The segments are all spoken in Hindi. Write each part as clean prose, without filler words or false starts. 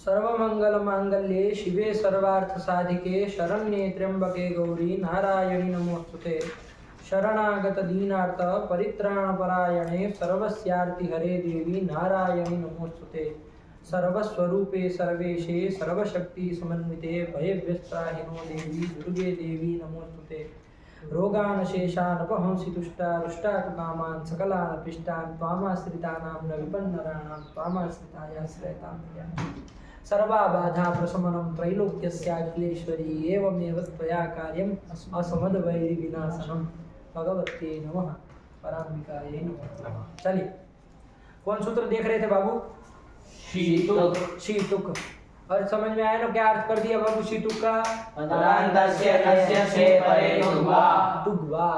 सर्वमंगलमांगल्ये शिवे सर्वार्थसाधिके शरण्ये त्र्यंबके गौरी नारायणी नमोस्तुते। शरणागत दीनार्थ परित्राणपरायणे सर्वस्यार्ति हरे देवी नारायणी नमोस्तुते। सर्वस्वरूपे सर्वेशे सर्वशक्ति समन्विते भयव्यस्त्राहिनो देवी दुर्गे देवी नमोस्तुते। रोगान शेषान अपहंसि तुष्टा रुष्टातु कामान् सकलान् पिष्टान् त्वामाश्रितानां न विपन्नराणां त्वामाश्रितायाश्रयतां प्रिया। सर्वाबाधा प्रशमनं त्रैलोक्यस्याखिलेश्वरी एवमेव त्वया कार्यम् असमद्वैरि विनाशनम्। भगवते नमः। पराम्बिकायै नमः। चलिए, कौन सूत्र देख रहे थे बाबू? शीतुक। शीतुक। और समझ में आया ना क्या अर्थ कर दिया बाबू शीतुक का? पदान्तस्य नस्य से परे तुग्वा। तुग्वा,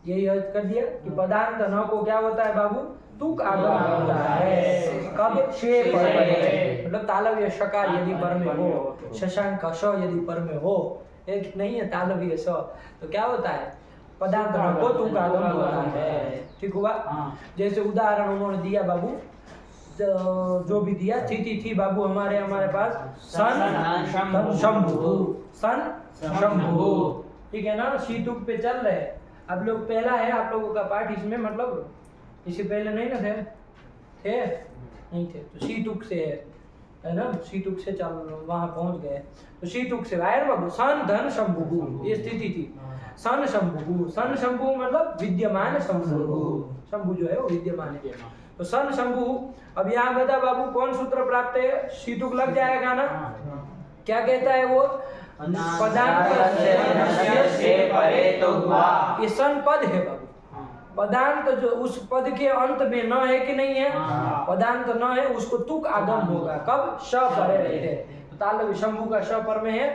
यही अर्थ कर दिया कि पदांत न को क्या होता है बाबू? तुक आगम होता है। कब? शे पर, मतलब तालव्य शकार यदि पर में हो, शशांक श यदि पर में हो, एक नहीं है तालव्य स, तो क्या होता है? पदांत न को तुक आगम होता है। ठीक हुआ? जैसे उदाहरण उन्होंने दिया बाबू, जो भी दिया थी बाबू हमारे पास सन शंभु, सन शंभु, ठीक है ना? शीतुक पे चल रहे हैं आप लोग। पहला है आप लोगों का पाठ इसमें, मतलब इससे पहले नहीं ना थे नहीं थे, तो शीतुक से है ना? शीतुक से चल वहां पहुंच गए, तो शीतुक से आयर बाबू सन धन शंभु, ये स्थिति थी। सन शंभु, सन शंभु मतलब विद्यमान शंभु, शंभु जो है वो विद्यमान है, तो सन शंभु। अब यहाँ बता बाबू कौन सूत्र प्राप्त है? शीतुक लग जाएगा ना? क्या कहता है वो? पदांत ये सन पद है बाबू। पदांत जो उस पद के अंत में न है कि नहीं है? पदांत न है, उसको तुक आगम होगा। कब? श परे रहते, तालव्य शंभु का श पर में है,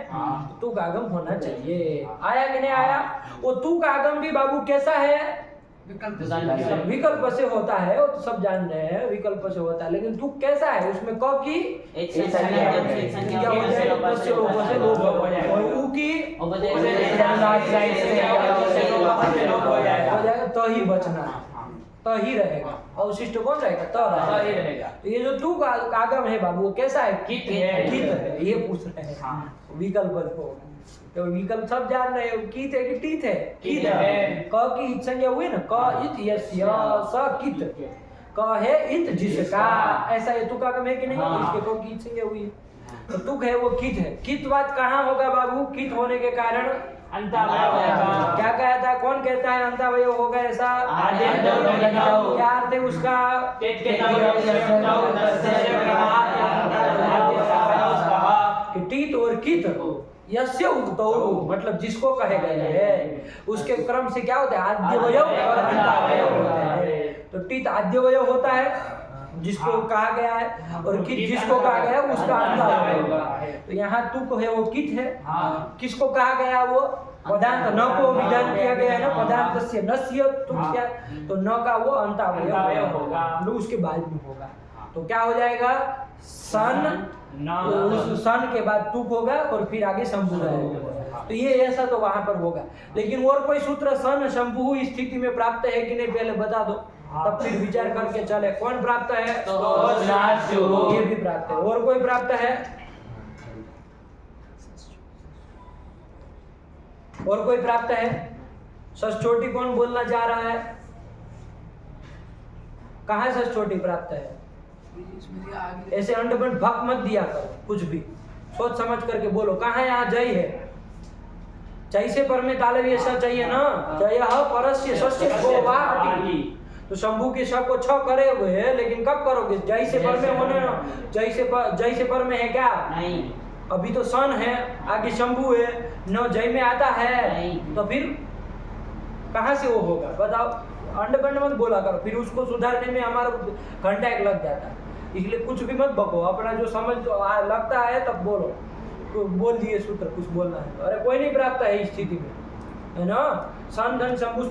तुक आगम होना चाहिए। आया कि नहीं आया? वो तुक आगम भी बाबू कैसा है? विकल्प से होता है, वो तो सब जान रहे हैं, विकल्प से होता है, लेकिन तुक कैसा है? उसमें क की तो ही बचना, तो ही रहेगा, अवशिष्ट कौन रहेगा? तो रहेगा। तो ये जो तुक आगम है बाबू वो कैसा है? कित है, ये पूछ रहे हैं विकल्प को। तो विकल्प सब जान रहे हो, कीत है कि टीत है? कीत है। क की इत संज्ञा हुई ना, क इत यस्य स कित, क है इत जिसका, ऐसा ये तुक आगम है कि नहीं? इसके क की इत संज्ञा हुई, तो तुक है वो कित है। कित बात कहाँ होगा बाबू? कित होने के कारण अंतावय होगा। क्या कहता है? कौन कहता है अंतावय होगा ऐसा? क्या अर्थ है उसका? टीत और कित यस्य उक्तौ, मतलब जिसको कहे गए हैं उसके क्रम से क्या होता है? आद्यवय और अंतावय होता है। तो टीत आद्यवय होता है जिसको कहा गया है, और कित जिसको कहा गया है उसका अंतावय होगा। तो यहाँ तुक है वो कित है। किसको कहा गया? वो पदांत न को विधान किया गया है ना, पदांत से नस्य तुक्या, तो न का वो अंतावय होगा, उसके बाद में होगा। तो क्या हो जाएगा? सन, सन के बाद तुक होगा और फिर आगे शंभु रहेगा। तो ये ऐसा तो वहां पर होगा, लेकिन और कोई सूत्र सन शंभु स्थिति में प्राप्त है कि नहीं पहले बता दो, तब फिर विचार करके चले। कौन प्राप्त है? ये भी प्राप्त है। और कोई प्राप्त है? और कोई प्राप्त है? षष्ठोटी कौन बोलना चाह रहा है? कहाँ षष्ठोटी प्राप्त है? ऐसे अंडबंड भक मत दिया करो, कुछ भी सोच समझ करके बोलो। कहाँ है? यहाँ जय है, जय से पर में तालव्य स चाहिए ना। जय परस्य सस्य गोवाटी, तो शंभु के श को छ करे हुए है, लेकिन कब करोगे? जय से पर में होने ना। जय से पर में है क्या? नहीं, अभी तो सन है, आगे शंभु है, न जय में आता है, तो फिर कहाँ से वो होगा बताओ? अंडबंड मत बोला करो, फिर उसको सुधारने में हमारा घंटा एक लग जाता है। इसलिए कुछ भी मत बको, अपना जो समझ लगता है तब बोलो। तो बोल दिए सूत्र, कुछ बोलना है। अरे कोई नहीं प्राप्त है इस स्थिति में, है ना? सन धन शंभु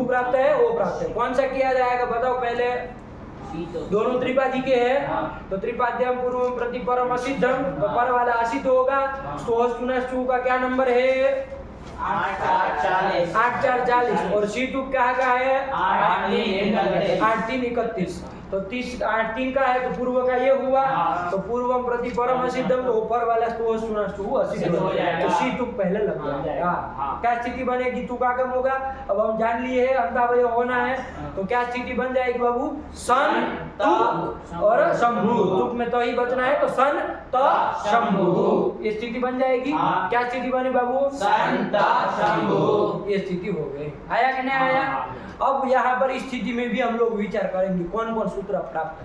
प्राप्त है, वो प्राप्त है। कौन सा किया जाएगा बताओ पहले? दोनों त्रिपादी के हैं, तो त्रिपाद्यम पूर्व प्रतिपरम असिद्धम, तो पर वाला असिद्ध होगा। स्तु का क्या नंबर है? 8 4 40। और शीतुक क्या का है? 8 3 31। तो 8 3 का है तो पूर्व का ये हुआ, तो पूर्वम प्रति परम असिद्धम, तो ऊपर वाला स्तोह सुनास्तु असिद्ध हो जाएगा, तो सी तुक पहले लग जाएगा। क्या स्थिति बनेगी? तुक आगम होगा। अब हम जान लिए है अंतावय होना है, तो क्या स्थिति बन जाएगी बाबू? सन तुक और शंभु। तुक में तो ही बचना है, तो सन त शंभु ये स्थिति बन जाएगी। क्या स्थिति बनी बाबू? सन त शंभु। ये स्थिति हो गई। आया कि नहीं आया? अब यहाँ पर इस स्थिति में भी हम लोग विचार करेंगे कौन कौन सूत्र प्राप्त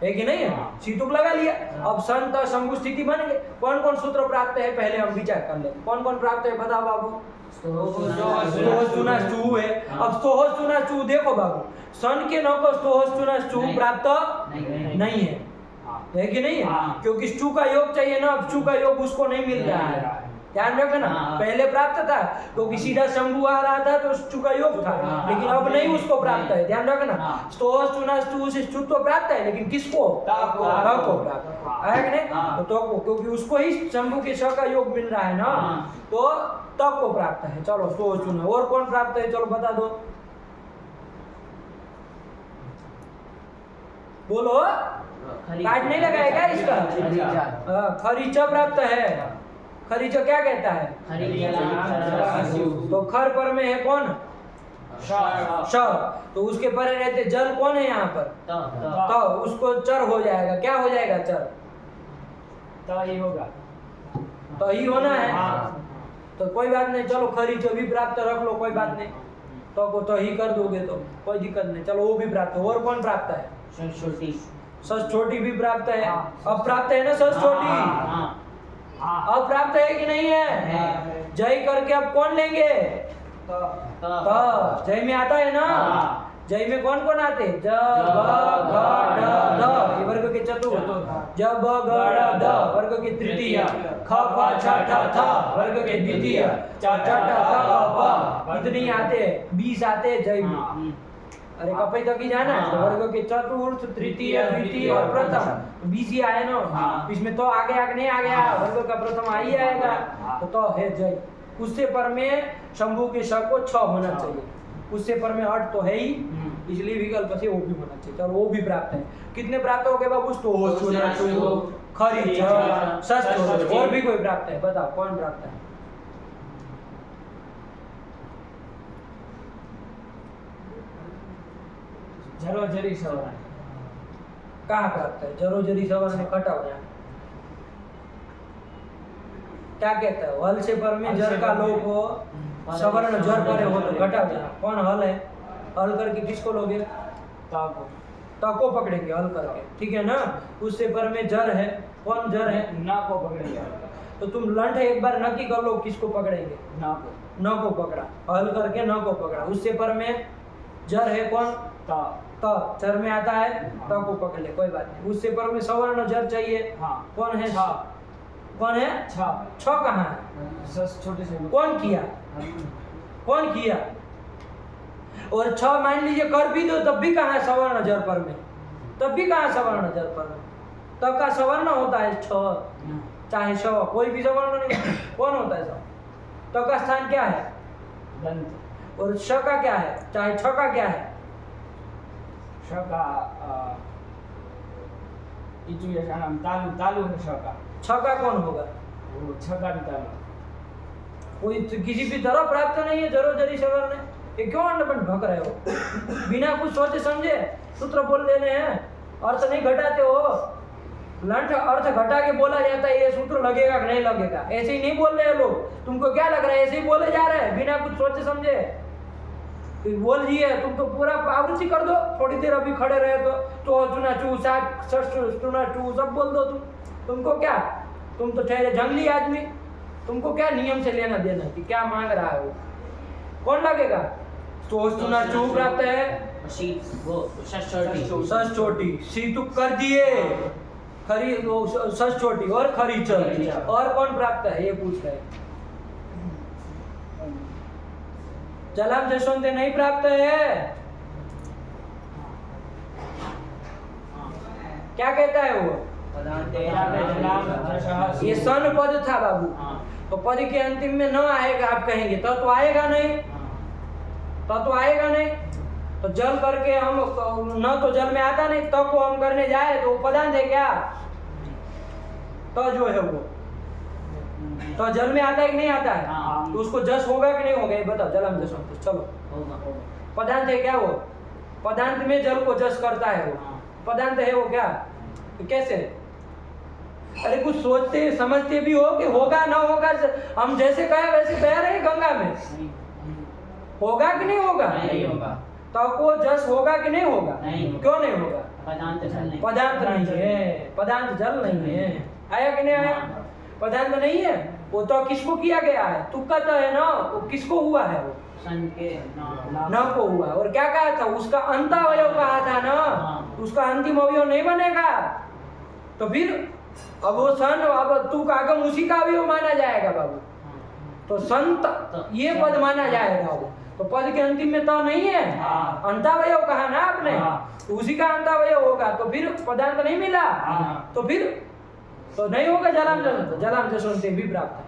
है कि नहीं है। सीतुक लगा लिया। अब संत शंभु स्थिति बन गए। कौन कौन सूत्र प्राप्त है पहले हम विचार कर ले। कौन कौन प्राप्त है बताओ बाबू? स्तोहस्तुनास्तु है। अब स्तोहस्तुनास्तु देखो बाबू, सन के नौ को स्तोहस्तुनास्तु प्राप्त नहीं है कि नहीं है? क्योंकि स्टू का योग चाहिए ना, अब स्टू का योग उसको नहीं मिल रहा है। ध्यान रखना, पहले प्राप्त था क्योंकि सीधा शंभु आ रहा था तो स्टू का योग था, लेकिन अब नहीं उसको प्राप्त है। ध्यान रखना, स्तोहस्तुनास्तु से स्टू तो प्राप्त है, लेकिन किसको? त को प्राप्त है कि नहीं? तो को, क्योंकि उसको ही शंभु के श का योग मिल रहा है ना, तो त को प्राप्त है। चलो स्तोहस्तुना। और कौन प्राप्त है? चलो बता दो, बोलो। काट नहीं लगाएगा इसका? खरीचा प्राप्त है। खरीचा क्या कहता है? तो खर पर में है कौन? श। तो उसके परे रहते जल कौन है यहाँ पर? तो उसको चर हो जाएगा। क्या हो जाएगा? चर। तो ही होगा, तो ही होना है। तो कोई बात नहीं, चलो खरीचो भी प्राप्त रख लो, कोई बात नहीं। तो ही कर दोगे तो कोई दिक्कत नहीं। चलो वो भी प्राप्त है। और कौन प्राप्त है? सस छोटी भी प्राप्त है। अब प्राप्त है ना सस छोटी? अब प्राप्त है कि नहीं है? जय करके अब कौन लेंगे? तो जय में आता है ना। जय में कौन कौन आते? ज ब घ ढ ध, ये वर्ग के चतुर्थ। ज ब घ ढ ध वर्ग के तृतीय। ख फ छ ठ थ वर्ग के द्वितीय। च ठ ठ थ प कितनी आते? 20 आते जय में। अरे कपई तक ही जाना है, तो वर्ग के चतुर्थ, तृतीय, द्वितीय और प्रथम 20 ही आए ना। इसमें तो आगे नहीं आ गया, वर्ग का प्रथम आ ही आएगा। तो है जय। उससे पर में शंभु के श को 6 होना चाहिए। उससे पर में 8 तो है ही, इसलिए विकल्प से वो भी होना चाहिए। चलो वो भी प्राप्त है। कितने प्राप्त हो गए बाबू? स्तोहस्तुनास्तु, खरीचा, सस। और भी कोई प्राप्त है? बताओ कौन प्राप्त है? जरोजरी सवर्ण। कहाँ प्राप्त है? जरोजरी सवर्ण में कटा हो जाए। क्या कहता है? हल से पर में जर का लोप हो, सवर्ण जर परे हो तो घटा हो जाए। कौन हल है? हल करके किसको लोगे? को पकड़ेंगे हल करके, ठीक है ना। उससे पर में जर है। कौन जर है? ना को पकड़ेंगे। तो तुम लंठ एक बार न की कर लो, किसको पकड़ेंगे? न को पकड़ा, हल करके न को पकड़ा। उससे पर में जर है कौन? तो जर में आता है, तो को पकड़ ले, कोई बात नहीं। उससे पर में सवर्ण जर चाहिए। कौन है? कौन है? छ कहाँ है? छोटे से कौन किया? कौन किया? और 6 मान लीजिए कर भी दो, तब भी कहाँ है सवर्ण जर पर में? तब भी कहाँ सवर्ण जर पर में? तब का सवर्ण होता है 6 चाहे 6, कोई भी सवर्ण नहीं। कौन होता है सब? तब का स्थान क्या है? दंत। और श का क्या है? चाहे 6 का क्या है? श का तालु। तालु है श का। 6 का कौन होगा? वो छ का भी तालु। कोई किसी भी तरह प्राप्त नहीं है जरोजरी सवर्ण। ये क्यों अंडपन भग रहे हो? बिना कुछ सोचे समझे सूत्र बोल देने हैं, अर्थ नहीं घटाते हो। लंठ अर्थ घटा के बोला जाता है, ये सूत्र लगेगा कि नहीं लगेगा? ऐसे ही नहीं बोल रहे हैं लोग। तुमको क्या लग रहा है? ऐसे ही बोले जा रहे हैं बिना कुछ सोचे समझे। तो बोल दिए, तुम तो पूरा आवृत्ति कर दो। थोड़ी देर अभी खड़े रहे तो चुना चू साठ चुना चू सब बोल दो। तुमको क्या? तुम तो ठहरे जंगली आदमी। तुमको क्या नियम से लेना देना कि क्या मांग रहा है वो? कौन लगेगा? स्तोहस्तुना चू प्राप्त है। सस छोटी सीतुक कर दिए। खरी सस छोटी और खरीचर। और कौन प्राप्त है? ये पूछ रहे। जलाम जसवंत नहीं प्राप्त है। क्या कहता है वो? ये सन पद था बाबू। तो पद के अंतिम में न आएगा आप कहेंगे तो आएगा नहीं। तो आएगा नहीं। तो जल करके हम न तो जल में आता नहीं, तो को हम करने जाए तो पदांत है क्या? तो जो है वो तो जल में आता है कि नहीं आता है? हाँ। तो उसको जस होगा कि नहीं होगा ये बताओ। जलम जस तो चलो होगा। पदार्थ है क्या वो? पदार्थ में जल को जस करता है वो। हाँ। पदार्थ है वो क्या? तो कैसे? अरे कुछ सोचते समझते भी हो कि होगा ना होगा, हम जैसे कहे वैसे बह रहे हैं गंगा में, नहीं, होगा कि नहीं होगा? नहीं होगा। तो वो जस होगा कि नहीं होगा? नहीं होगा। क्यों नहीं होगा? पदार्थ जल नहीं। पदार्थ नहीं है, पदार्थ जल नहीं है। आया कि नहीं आया? पदार्थ नहीं है वो तो किसको किया गया है? तुक्का तो है ना, वो किसको हुआ है? वो सन के ना। न को हुआ। और क्या कहा था? उसका अंतावयव कहा था ना, हाँ। उसका अंतिम अवयव नहीं बनेगा। तो फिर अब वो सन, अब तू का आगम उसी का अवयव माना जाएगा बाबू। तो संत ये पद माना जाएगा वो। तो पद के अंतिम में तो नहीं है, हाँ। अंतावयव कहा ना आपने, हाँ। तो उसी का अंतावयव होगा। तो फिर पदार्थ नहीं मिला, हाँ। तो फिर तो नहीं होगा जलाम जसवंत। जलाम जसवंत भी प्राप्त है।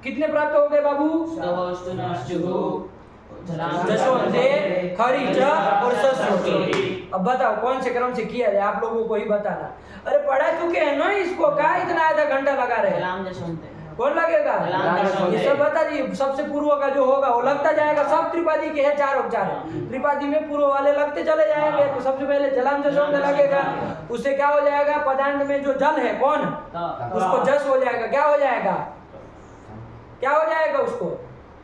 कितने प्राप्त हो गए बाबू? जसवंत, खरीच और सस्योटी। अब बताओ कौन से क्रम से किया जाए, आप लोगों को ही बताना। अरे पढ़ा चुके हैं ना इसको, क्या इतना आधा घंटा लगा रहे हैं? जलाम जसवंत। कौन लगेगा? ये सब बता दीजिए। सबसे पूर्व का जो होगा वो लगता जाएगा। सब त्रिपादी के है, चार उपचार है। त्रिपादी में पूर्व वाले लगते चले जाएंगे। तो सबसे पहले जलाम जसवंत लगेगा। उससे क्या हो जाएगा? पदार्थ में जो जल है कौन, उसको जस हो जाएगा। क्या हो जाएगा? क्या हो जाएगा उसको?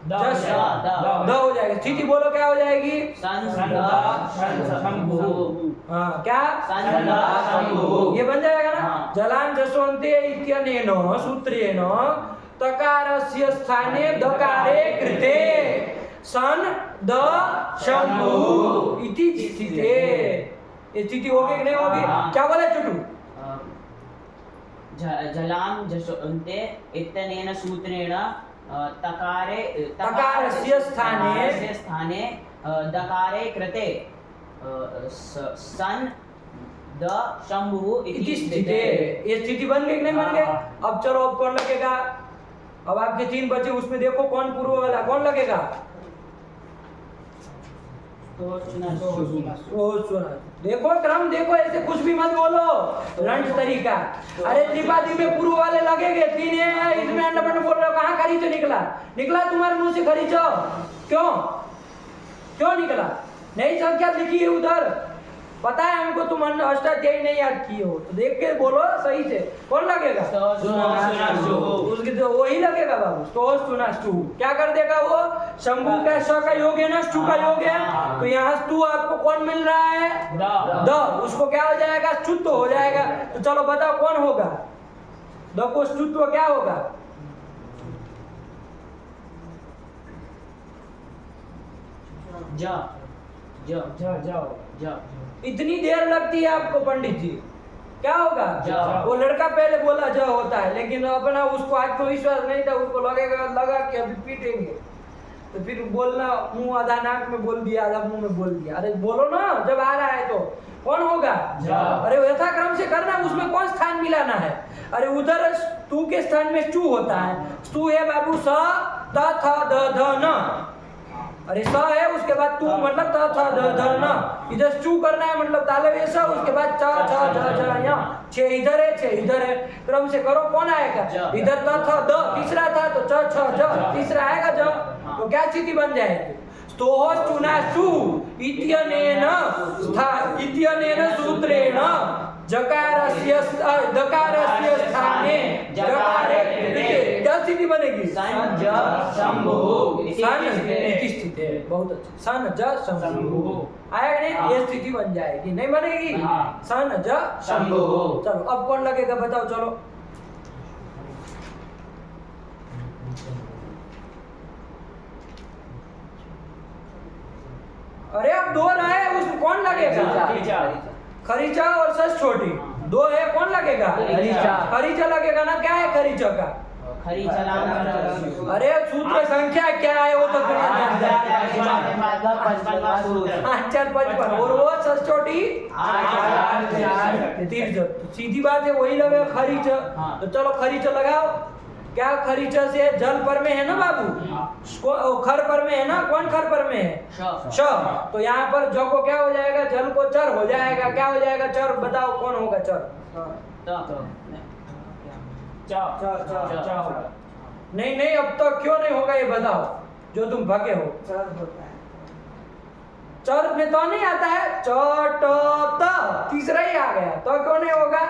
जस द हो जाएगा। स्थिति बोलो क्या हो जाएगी? हाँ क्या? ये बन जाएगा ना। हाँ। जलाम जसवंते इत्यनेन सूत्रेण तकारस्य स्थाने दकारे कृते सन द शंभु इति स्थिते। ये स्थिति होगी कि नहीं होगी? हाँ। क्या बोले चुटू? जलाम जसवन्ते इत्यनेन सूत्रेण तकारस्य स्थाने दकारे कृते सन द शंभु इति स्थिते। ये स्थिति बन गई कि नहीं बन गई? अब चलो अब कौन लगेगा? अब आपके 3 बचे, उसमें देखो कौन पूर्व वाला कौन लगेगा? वो सुना। देखो क्रम देखो, ऐसे कुछ भी मत बोलो, रंट तरीका। अरे त्रिपादी में पूर्व वाले लगेंगे, 3 है, इसमें अंडा बोल रहे हो। कहाँ खरीचो निकला? निकला तुम्हारे मुंह से खरीचो? क्यों क्यों निकला? नई संख्या लिखी है उधर, पता है हमको तुम अष्टाध्यायी नहीं याद किए हो। तो देख के बोलो सही से, कौन लगेगा? उसके तो वही लगेगा बाबू। तो सुनास्तु क्या कर देगा वो? शंभु का स का योग है ना, ष्टु का योग है। तो यहाँ स्तु आपको कौन मिल रहा है? द। उसको क्या हो जाएगा? च्युत्व हो जाएगा। तो चलो बताओ कौन होगा? द को च्युत्व क्या होगा? इतनी देर लगती है आपको पंडित जी, क्या होगा? वो लड़का पहले बोला ज होता है, लेकिन अपना उसको आत्मविश्वास नहीं था। उसको लगा कि अभी पीटेंगे, तो फिर बोलना मुंह आधा नाक में बोल दिया, आधा मुंह में बोल दिया। अरे बोलो ना, जब आ रहा है तो कौन होगा? अरे यथा क्रम से करना। उसमें कौन स्थान मिलाना है? अरे उधर तू के स्थान में चू होता है। तू है बाबू स त थ द ध न। अरे स है, उसके बाद तू मतलब त थ द ध न। इधर चू करना है मतलब तालव्य स, उसके बाद च छ ज ज य। 6 इधर है, 6 इधर है। क्रम से करो, कौन आएगा? इधर त थ द, तीसरा था तो च छ ज, तीसरा आएगा ज। तो क्या स्थिति बन जाएगी? स्तोश्चुनाश्चु इत्यनेन सूत्रेण जकारस्य दकारस्य स्थाने जकारे कृते। क्या स्थिति बनेगी? सन ज शंभु सन इति स्थिते। बहुत अच्छा। सन ज शंभु आया नहीं? ये स्थिति बन जाएगी, नहीं बनेगी? सन ज शंभु। चलो अब कौन लगेगा बताओ? चलो अरे अब 2 रहे, उसमें कौन लगेगा? खरीचा और सस छोटी 2 है, कौन लगेगा? खरीचा लगेगा ना। क्या है खरीचा का? खरी जलाम। अरे सूत्र संख्या क्या है वो तो तुम्हें 4-5 और वो सस छोटी 3। सीधी बात है, वही लगेगा खरीच। तो चलो खरीच लगाओ। क्या खरीच से जल पर में है ना बाबू? खर पर में है ना? कौन खर पर में है? श। तो यहाँ पर ज को क्या हो जाएगा? जल को चर हो जाएगा। क्या हो जाएगा? चर। बताओ कौन होगा चर? च होगा। नहीं नहीं, अब तो क्यों नहीं होगा ये बताओ, जो तुम भगे हो। चर में तो नहीं आता है, च ट त तीसरा ही आ गया, तो क्यों नहीं होगा?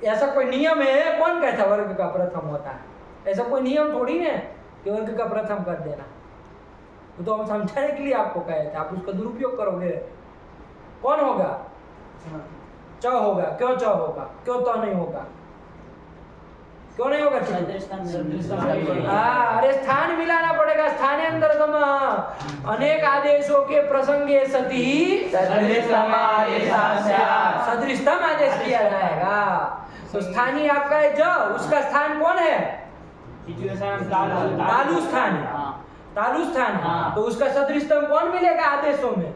ऐसा कोई नियम है? कौन कहता वर्ग का प्रथम होता है? ऐसा कोई नियम थोड़ी है कि वर्ग का प्रथम कर देना। वो तो हम समझाने के लिए आपको कहे थे, आप उसका दुरुपयोग करोगे। कौन होगा? च होगा। क्यों च होगा? क्यों तो नहीं होगा? क्यों नहीं होगा? अरे स्थान मिलाना पड़ेगा। स्थाने अंतर तुम अनेक आदेशों के प्रसंगे सती सदृशतम आदेशास्यात्। सदृशतम आदेश किया जाएगा। तो स्थानीय आपका है ज, उसका स्थान कौन है? तालु स्थान है। तालु स्थान है, तो उसका सदृशतम कौन मिलेगा आदेशों में?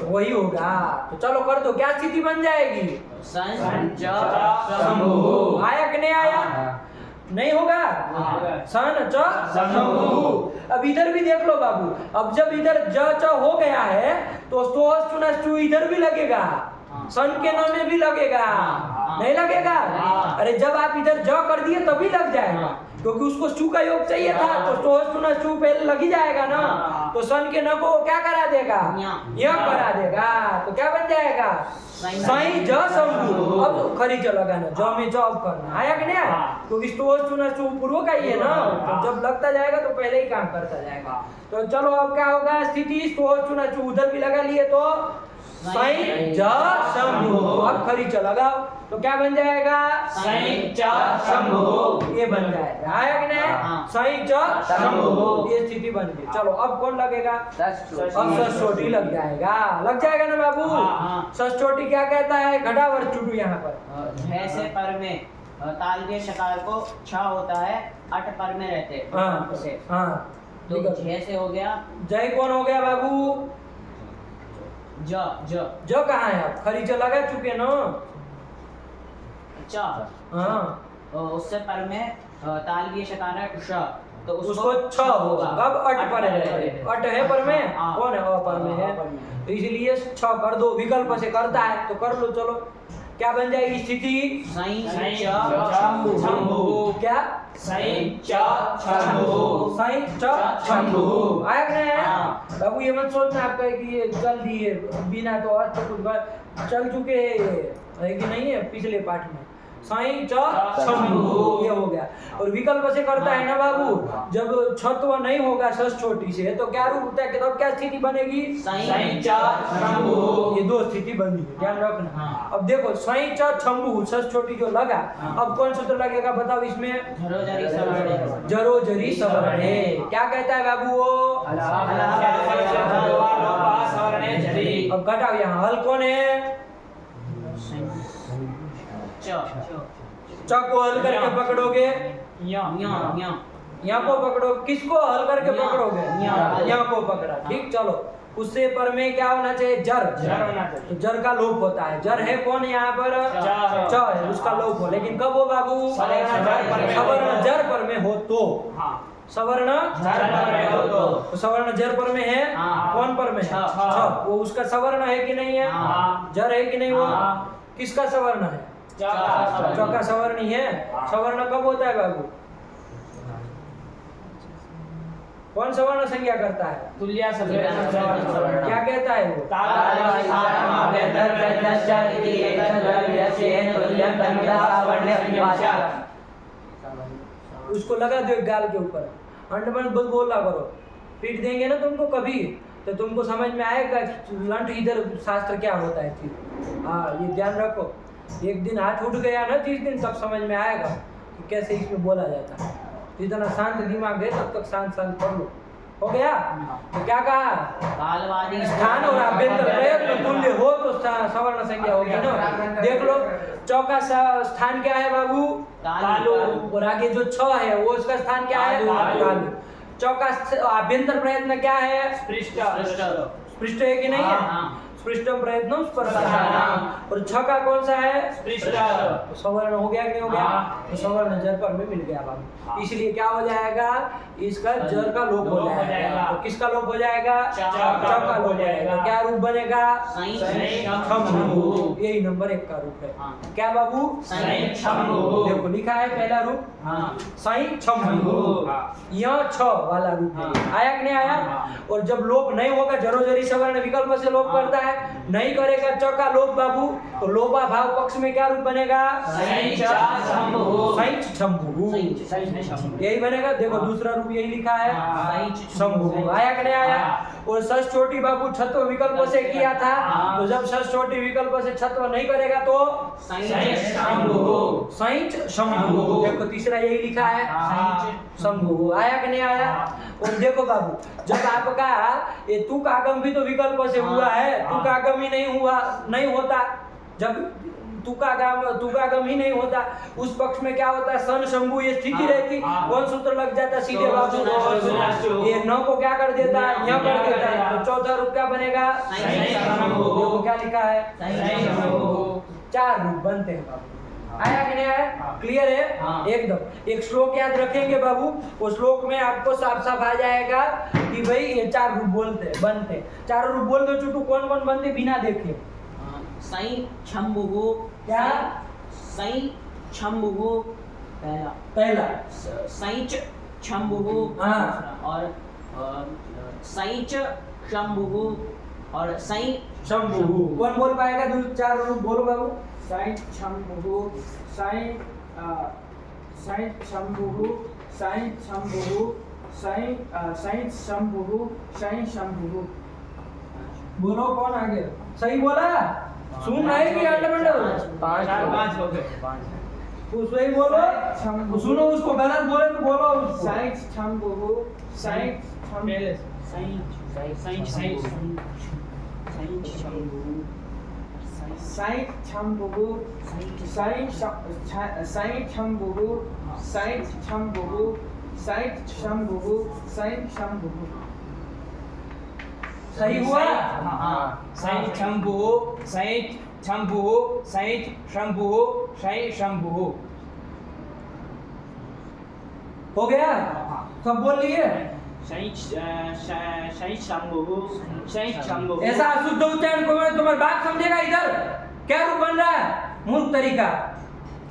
वही होगा। तो चलो कर दो, क्या स्थिति बन जाएगी? आया कि नहीं आया? नहीं होगा? सन च समूह। अब इधर भी देख लो बाबू, अब जब इधर ज च हो गया है तो चुना इधर भी लगेगा, सन के नाम में भी लगेगा। नहीं लगेगा? अरे जब आप इधर ज कर दिए तभी लग जाएगा, क्योंकि उसको चू का योग चाहिए था, तो चुना चू पहले लग ही जाएगा ना। तो सन के न को क्या करा देगा? यह करा देगा। तो क्या बन जाएगा? सही ज शंभु। अब खरी ज लगाना, ज में ज अब करना। आया कि नहीं आया? क्योंकि चुना चू पूर्व का ही है ना, तो जब लगता जाएगा तो पहले ही काम करता जाएगा। तो चलो अब क्या होगा स्थिति? चुना चू उधर भी लगा लिए तो सही ज शंभु। अब खरी च लगाओ तो क्या बन जाएगा? सही च शंभु। ये बन जाएगा। आया कि नहीं? सही च शंभु। ये स्थिति बन गई। चलो अब कौन लगेगा? अब षष्ठोटी लग जाएगा। लग जाएगा ना बाबू? षष्ठोटी क्या कहता है? घटावर चुटू यहाँ पर ऐसे पर में तालव्य शकार को छ होता है, अट पर में रहते। हाँ तो जैसे हो गया जय। कौन हो गया बाबू? ज ज जो कहाँ है? आप खरी च लगा चुके ना। च। हाँ, उससे पर में तालव्य शकार है श, तो उसको छ होगा। कब? अट पर है। अट है पर में, कौन है? अ पर में है, तो इसलिए छ कर दो। विकल्प से करता है तो कर लो। चलो क्या बन जाएगी स्थिति? सही शंभु। क्या? सही च शंभु। सही च शंभु। आया कि नहीं? बाबू ये मत सोचना आपका कि ये चल दिए बिना, तो अर्थ कुछ चल चुके है कि नहीं है पिछले पाठ में। साई च शंभु ये हो गया। और विकल्प से करता है ना बाबू, जब छत्व नहीं होगा षष्ठोटी से तो क्या रूप होता है? तब क्या स्थिति बनेगी? सही च शंभु। ये दो स्थिति बनी है, ध्यान रखना। अब देखो सही च शंभु षष्ठोटी जो लगा, अब कौन सूत्र लगेगा बताओ इसमें? झरोझरी सवर्णे। जरोजरी सवर्णे। क्या कहता है बाबू वो? अब घटाओ, यहाँ हल कौन है? च को हल करके पकड़ोगे, यहाँ को पकड़ो। किसको हल करके पकड़ोगे? यहाँ को पकड़ा। ठीक, चलो उससे पर में क्या होना चाहिए? जर। तो जर का लोप होता है। जर है कौन यहाँ पर? च है, उसका लोप हो। लेकिन कब हो बाबू? सवर्ण जर पर में हो तो। सवर्ण सवर्ण जर पर में है, कौन पर में है? छ। वो उसका सवर्ण है कि नहीं है? जर है कि नहीं? वो किसका सवर्ण है? चौका सवर्ण ही है। सवर्ण कब होता है बाबू? कौन सवर्ण संज्ञा करता है? तुल्य क्या कहता है वो? उसको लगा दो एक गाल के ऊपर, अंडमान बोला करो। पीट देंगे ना तुमको कभी तो तुमको समझ में आएगा लंट इधर शास्त्र क्या होता है। हाँ, ये ध्यान रखो। एक दिन हाथ उठ गया ना जिस दिन, तब समझ में आएगा कि कैसे इसमें बोला जाता है। जितना शांत दिमाग है तब तक शांत शांत पढ़ लो। हो गया? तो क्या कहा? कालवादी स्थान और आभ्यंतर प्रयत्न तुल्य हो तो सवर्ण संज्ञा होगी ना। देख लो चौका स्थान क्या है बाबू? तालु। और आगे जो छ है वो उसका स्थान क्या है? तालु। चौका आभ्यंतर प्रयत्न क्या है? पृष्ठ। पृष्ठ है कि नहीं है? स्पृष्टम प्रयत्नम स्पर्शानाम। और छ का कौन सा है? स्पृष्ट। तो सवर्ण हो गया कि नहीं हो गया? हाँ। तो सवर्ण जर पर में मिल गया बाबू। हाँ। इसलिए क्या हो जाएगा? इसका जर का लोप हो लोप हो जाएगा। जाएगा। तो किसका लोप हो जाएगा? च च का लोप हो जाएगा। क्या रूप बनेगा? सही शंभु। यही नंबर 1 का रूप है। हाँ। क्या बाबू? सही शंभु। देखो लिखा है पहला रूप हाँ। सही शंभु। शंभु। हाँ। यह छ वाला रूप है। हाँ। आया कि नहीं आया? हाँ। और जब लोप नहीं होगा जरोजरी सवर्ण विकल्प से लोप करता है, नहीं करेगा च का लोप बाबू, तो लोपा भाव पक्ष में क्या रूप बनेगा? सही शंभु। सही शंभु। सही शंभु। यही बनेगा। देखो दूसरा रूप यही लिखा है हाँ। शंभु। आया कि नहीं आया? हाँ। और षष्ठ चोटी बाबू छत्व विकल्प से किया था, हाँ। तो जब षष्ठ चोटी विकल्प से छत्व नहीं करेगा तो सही शंभु। सैंच शंभु। देखो तीसरा यही लिखा है शंभु। आया कि नहीं आया? और देखो बाबू जब आपका ये तुक आगम भी तो विकल्प से हुआ है, तुक आगम ही नहीं हुआ, नहीं होता। जब तुकागम ही नहीं होता, उस पक्ष में क्या होता है? सन शंभु ये स्थिति रहती, कौन सूत्र लग जाता सीधे बाबू, ये न को क्या कर देता है? यह कर देता है। तो चौथा रूप क्या बनेगा? देखो क्या लिखा है? 4 रूप बनते हैं बाबू। आया कि नहीं आया? क्लियर है? हाँ। एकदम। एक श्लोक याद रखेंगे बाबू, उस श्लोक में आपको साफ साफ आ जाएगा कि भाई ये 4 रूप बनते हैं। 4 रूप बोल दो चुटू, कौन कौन बनते बिना देखे? सही शंभु। क्या? सही शंभु पहला सही शंभु। हाँ। और सही शंभु और सही शंभु। कौन बोल पाएगा? 4 रूप बोलो बाबू। साई शंभु, साई शंभु, साई शंभु, साई शंभु, साई शंभु। बोलो कौन आगे? सही बोला? सुन रहे कि अंडरस्टैंड? 5 हो गए। तू सही बोलो। सुनो उसको, गलत बोले तो बोलो उसको। साई शंभु, साई पहले सही साई शंभु, साई शंभु, साई शंभु, साई शंभु। सही हुआ? सही शंभु, सही शंभु, सही शंभु, सही शंभु। हो गया? सब बोल लिए? सही शंभु। ऐसा अशुद्ध उच्चारण को मैं तुम्हारी बात समझेगा इधर? क्या रूप बन रहा है? मूर्ख तरीका।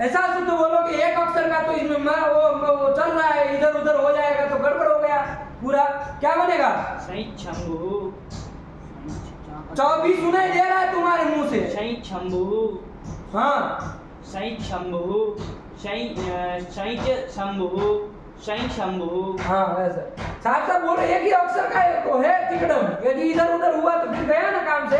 ऐसा अशुद्ध बोलो कि एक अक्षर का तो इसमें वो चल रहा है, इधर उधर हो जाएगा तो गड़बड़ हो गया पूरा। क्या बनेगा? सही शंभु। 24 सुनाई दे रहा है तुम्हारे मुंह से। सही शंभु। हाँ सही शंभु, सही शंभु। हाँ ऐसा साफ साफ बोलो। एक ही अक्षर का एक तो है तिकड़म। यदि इधर उधर हुआ तो फिर गया ना काम से।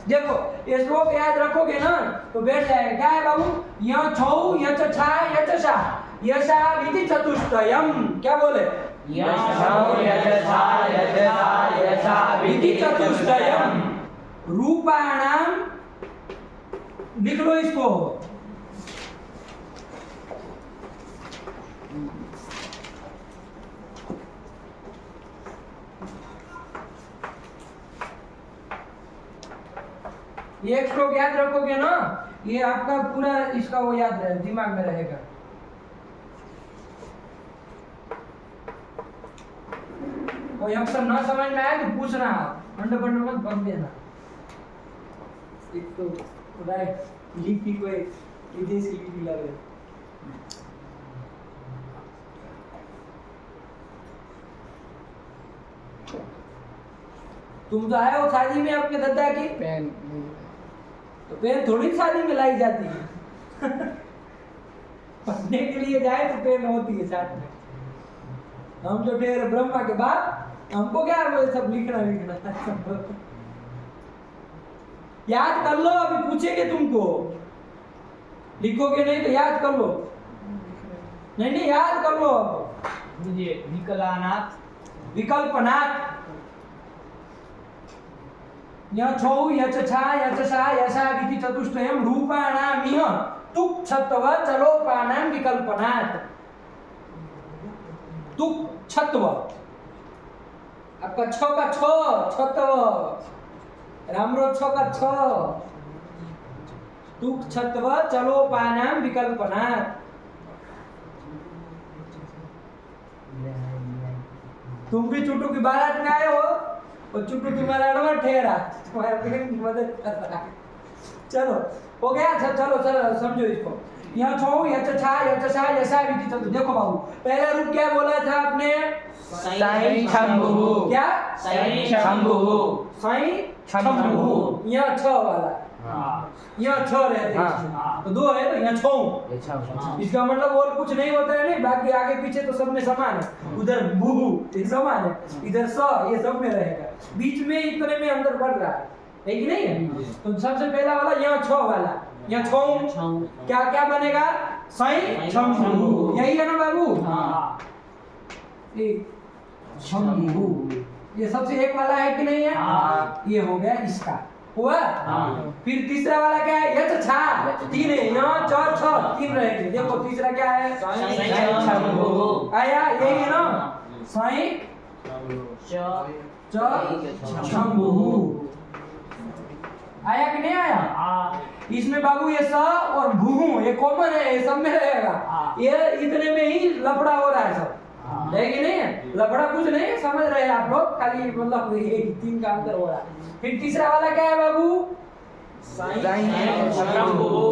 देखो ये श्लोक याद रखोगे ना तो बैठ जाएगा। क्या है बाबू? यह छौ यच छा यच शा यशा विधि चतुष्टयम। क्या बोले? विधि चतुष्टयम रूपाणाम। लिख लो इसको। ये एक श्लोक याद रखोगे ना, ये आपका पूरा इसका वो याद रहे, दिमाग में रहेगा। कोई अक्षर ना समझ में आए तो पूछना, अंडर मत बक देना। एक तो लिखी कोई विदेशी लिपि लगे। तुम तो आए हो शादी में अपने दादा की पेन, तो पेन थोड़ी शादी में लाई जाती है। पढ़ने के लिए जाए तो पेन होती है साथ में। हम तो ठहरे ब्रह्मा के बाद, हमको क्या वो सब लिखना याद कर लो। अभी पूछेंगे तुमको, लिखोगे नहीं तो याद कर लो। नहीं याद कर लो। विकलानाथ विकल्पनाथ। यह छौ यच छा यच सा यशा विधि चतुष्टयम रूपाणाम इह तुक छत्व चलोपानाम विकल्पनात्। तुक छत्व आपका छ का छ छत्व रामरो छ का छ तुक छत्व चलो पानाम विकल्पना तुम भी चुट्टू की बारात में आए हो और चुट्टू तुम्हारा अड़वा ठहरा तुम्हारे प्रेम की मदद कर रहा है। चलो हो गया। अच्छा चलो चलो समझो इसको। यहाँ छो यच छा यशा विधि चतुष्टयम्। देखो बाबू पहला रूप क्या बोला था आपने? साई शंभु। क्या? साई शंभु। साई शंभु। यहाँ छ वाला यहाँ छ रहते हैं तो दो है तो यहाँ छो। इसका मतलब और कुछ नहीं होता है नहीं, बाकी आगे पीछे तो सब में समान है। उधर भू ये समान है, इधर स ये सब में रहेगा, बीच में इतने में अंदर बढ़ रहा है कि नहीं है? तो सबसे पहला वाला यहाँ छ वाला यहाँ छो क्या क्या बनेगा? साई शंभु। यही है ना बाबू? शंभु ये सबसे एक वाला है कि नहीं है? ये हो गया इसका हुआ। फिर तीसरा वाला क्या है? यच छा तीन है यहाँ च छ तीन रहेंगे। देखो तीसरा क्या है? आया यही है ना? साई च शंभु आया कि नहीं आया? इसमें बाबू ये स और भू ये कॉमन है, ये सब में रहेगा। ये इतने में ही लफड़ा हो रहा है सब, है कि नहीं है? लफड़ा कुछ नहीं है, समझ रहे हैं आप लोग, खाली मतलब ये तीन का अंतर हो रहा है। फिर तीसरा वाला क्या है बाबू?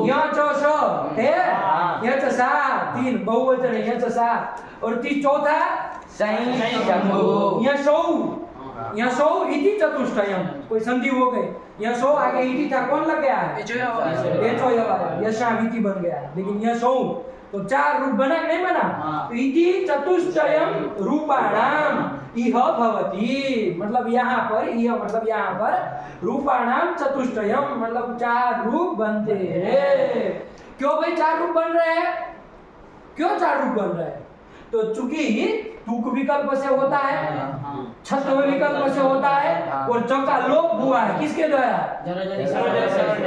यहाँ चौसो है यहाँ चसा तीन बहुवचन है यहाँ चसा। और चौथा यहाँ सौ इति चतुष्टयम्। कोई संधि हो गई यहाँ सौ आगे इति था, कौन लग गया है? यशाविति बन गया है। लेकिन यह सौ तो चार रूप बना कि नहीं बना? इति चतुष्टयम् रूपाणाम इह भवति। मतलब यहाँ पर इह मतलब यहाँ पर रूपाणाम चतुष्टयम् मतलब चार रूप बनते हैं। क्यों भाई चार रूप बन रहे हैं? क्यों चार रूप बन रहे हैं? तो चूंकि तुक विकल्प से होता है, छत्व विकल्प से होता है और च का लोप हुआ है किसके द्वारा?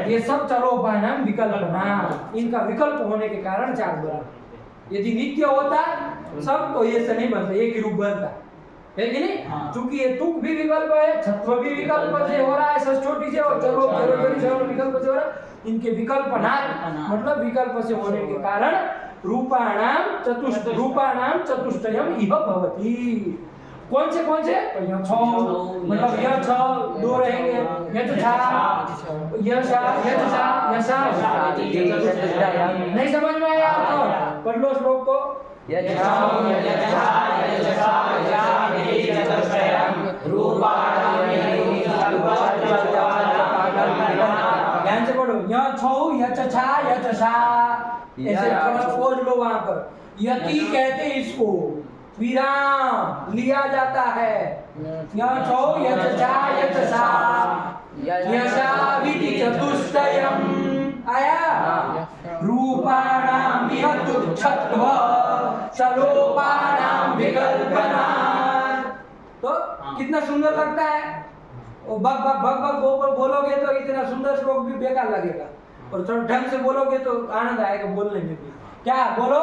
ये सब चलोपानाम विकल्पना, इनका विकल्प होने के कारण चार बना। यदि नित्य होता सब तो ये से नहीं बनता, एक ही रूप बनता है कि नहीं? चूंकि ये तुक भी विकल्प है, छत्व भी विकल्प से हो रहा है षष्ठोटी से और चलो विकल्प से हो रहा है। इनके विकल्पना मतलब विकल्प से होने के कारण रूपाणाम चतुष्टयम् इह भवति। कौन से यहाँ छो मतलब यह छ दो रहेंगे, नहीं समझ में आया आपको? पढ़ लो श्लोक को। ध्यान से पढ़ो। यह छो यचा ऐसे थोड़ा खोज लो वहां पर। यति कहते इसको, विराम लिया जाता है। यहाँ छो यचा यशाविति चतुष्टयम् आया। रूपाणाम इह तुच्छत्व चलोपानाम विकल्पना। तो कितना सुंदर लगता है। और बक बोलोगे तो इतना सुंदर श्लोक भी बेकार लगेगा, और थोड़ा ढंग से बोलोगे तो आनंद आएगा बोलने में भी। क्या बोलो?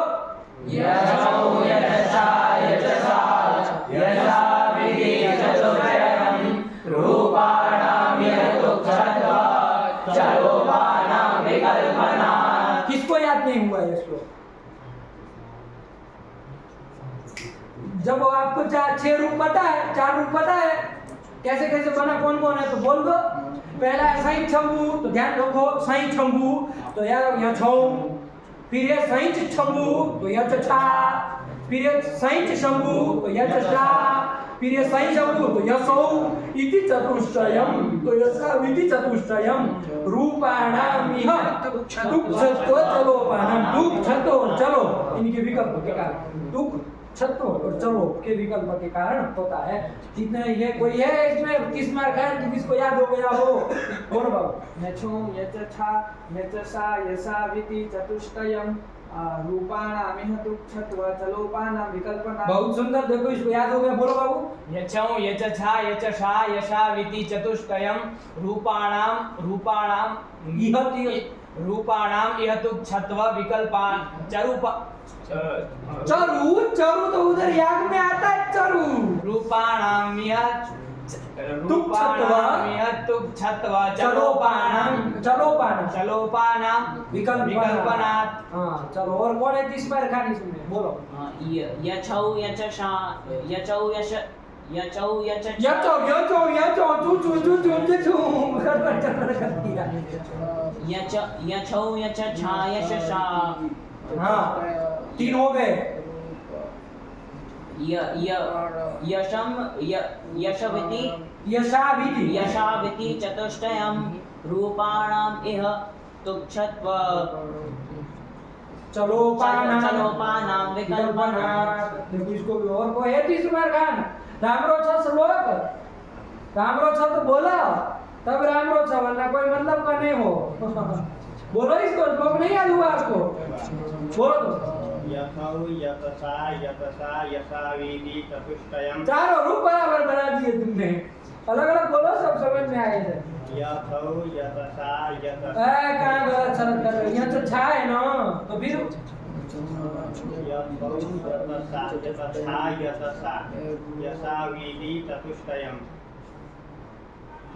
किसको याद नहीं हुआ ये श्लोक? जब आपको छह रूप पता है, चार रूप पता है कैसे कैसे बना, कौन कौन है तो बोल दो। पहला है साई शंभु, तो ध्यान रखो साई शंभु तो यहाँ छो। फिर ये साई शंभु तो यह छा। फिर ये साई शंभु तो यह छा। फिर ये साई शंभु तो यह सौ इति चतुष्टयम् तो यशाविति चतुष्टयम् रूपाणाम इह तुच्छत्व चलोपानाम। तुक छत्व और चलो इनके विकल्प के कारण, तुक छत्व और चलो के विकल्प के कारण होता है। जितने ये कोई है इसमें 30 मार्क है कि जिसको याद हो गया हो बोलो बाबू। यछो यचा यचसा यशाविति चतुष्टयम् रूपाणाम इह तुच्छत्व चलोपानाम विकल्पना। बहुत सुंदर, देखो इसको याद हो गया, बोलो बाबू। यचौ यचछा यचषा यशाविति चतुष्टयम् रूपाणाम इह तुच्छत्व विकल्पान चरु तो उधर याद में आता है चरु। रूपाणाम इह रूपाणामिह तुक् छत्वा चलोपानाम चलोपानाम विकल्पनात्। हाँ चलो, और कौन है तीस बार खानी सुनने बोलो। यचौ यच शा यचौ यच यचौ यच यचो चू चू चू चू चू कर दिया। यच यचौ यच छा यश शा। हाँ 3 हो गए। यशम यशविति यशाविति चतुष्टयम् रूपाणाम् इह तुच्छत्व चलोपानां विकल्पनात्। देखो इसको भी और कोई है 30 बार खान। रामरो छ श्लोक, रामरो छ तो बोला तब रामरो छ, वरना कोई मतलब का नहीं हो। बोलो इसको, श्लोक नहीं याद हुआ आपको? बोलो तो। यथौ यतसा यतसा यसावीति चतुष्टयम्। चारों रूप बराबर बना दिए तुमने, अलग अलग बोलो सब समझ में आए थे। यथौ यतसा यतसा। कहाँ गलत शरत कर रहे हो? यहाँ तो छा है ना, तो फिर यथौ यतसा यतसा यतसा यसावीति चतुष्टयम्।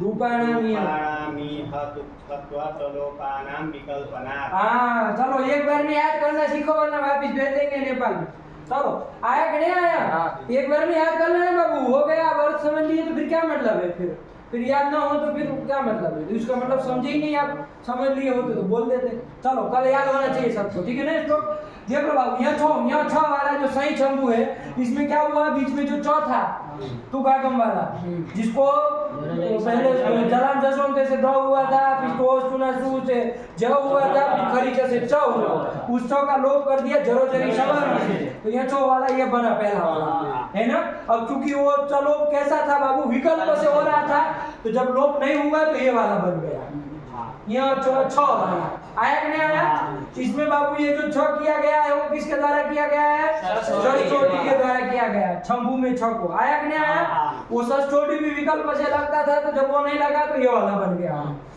रूपाणामिह तुच्छत्वा चलोपानां विकल्पनात्। हाँ चलो एक बार में याद करना सीखो, वरना वापिस भेज देंगे नेपाल में। चलो आया कि नहीं आया? एक बार में याद कर लेना बाबू, हो गया। वर्ड समझ लिए तो फिर क्या मतलब है? फिर याद ना हो तो फिर क्या मतलब है? तो इसका मतलब समझे ही नहीं, आप समझ लिए होते तो बोल देते। चलो कल याद होना चाहिए सबको, ठीक है ना? इसको देख लो बाबू, यहाँ छ वाला जो सही छंबू है, इसमें क्या हुआ? बीच में जो चौ था तुकागम वाला, जिसको पहले जलाम जसवंत से द हुआ था, फिर तोस टुना सु से ज हुआ था, फिर खरीचा से च हुआ। उस चौ का लोप कर दिया जरो जरी शबर से, तो यहाँ चौ वाला ये बना पहला वाला, है ना? अब चूंकि वो चलो कैसा था बाबू? विकल्प से हो रहा था, तो जब लोप नहीं हुआ तो ये वाला बन गया। यहाँ छ वाला आया कि नहीं आया? इसमें बाबू ये जो छ किया गया है वो किसके द्वारा किया गया है? षष्ठोटी के द्वारा किया गया है। छंबू में छ को आया कि नहीं आया? वो षष्ठोटी भी विकल्प से लगता था, तो जब वो नहीं लगा तो ये वाला बन गया।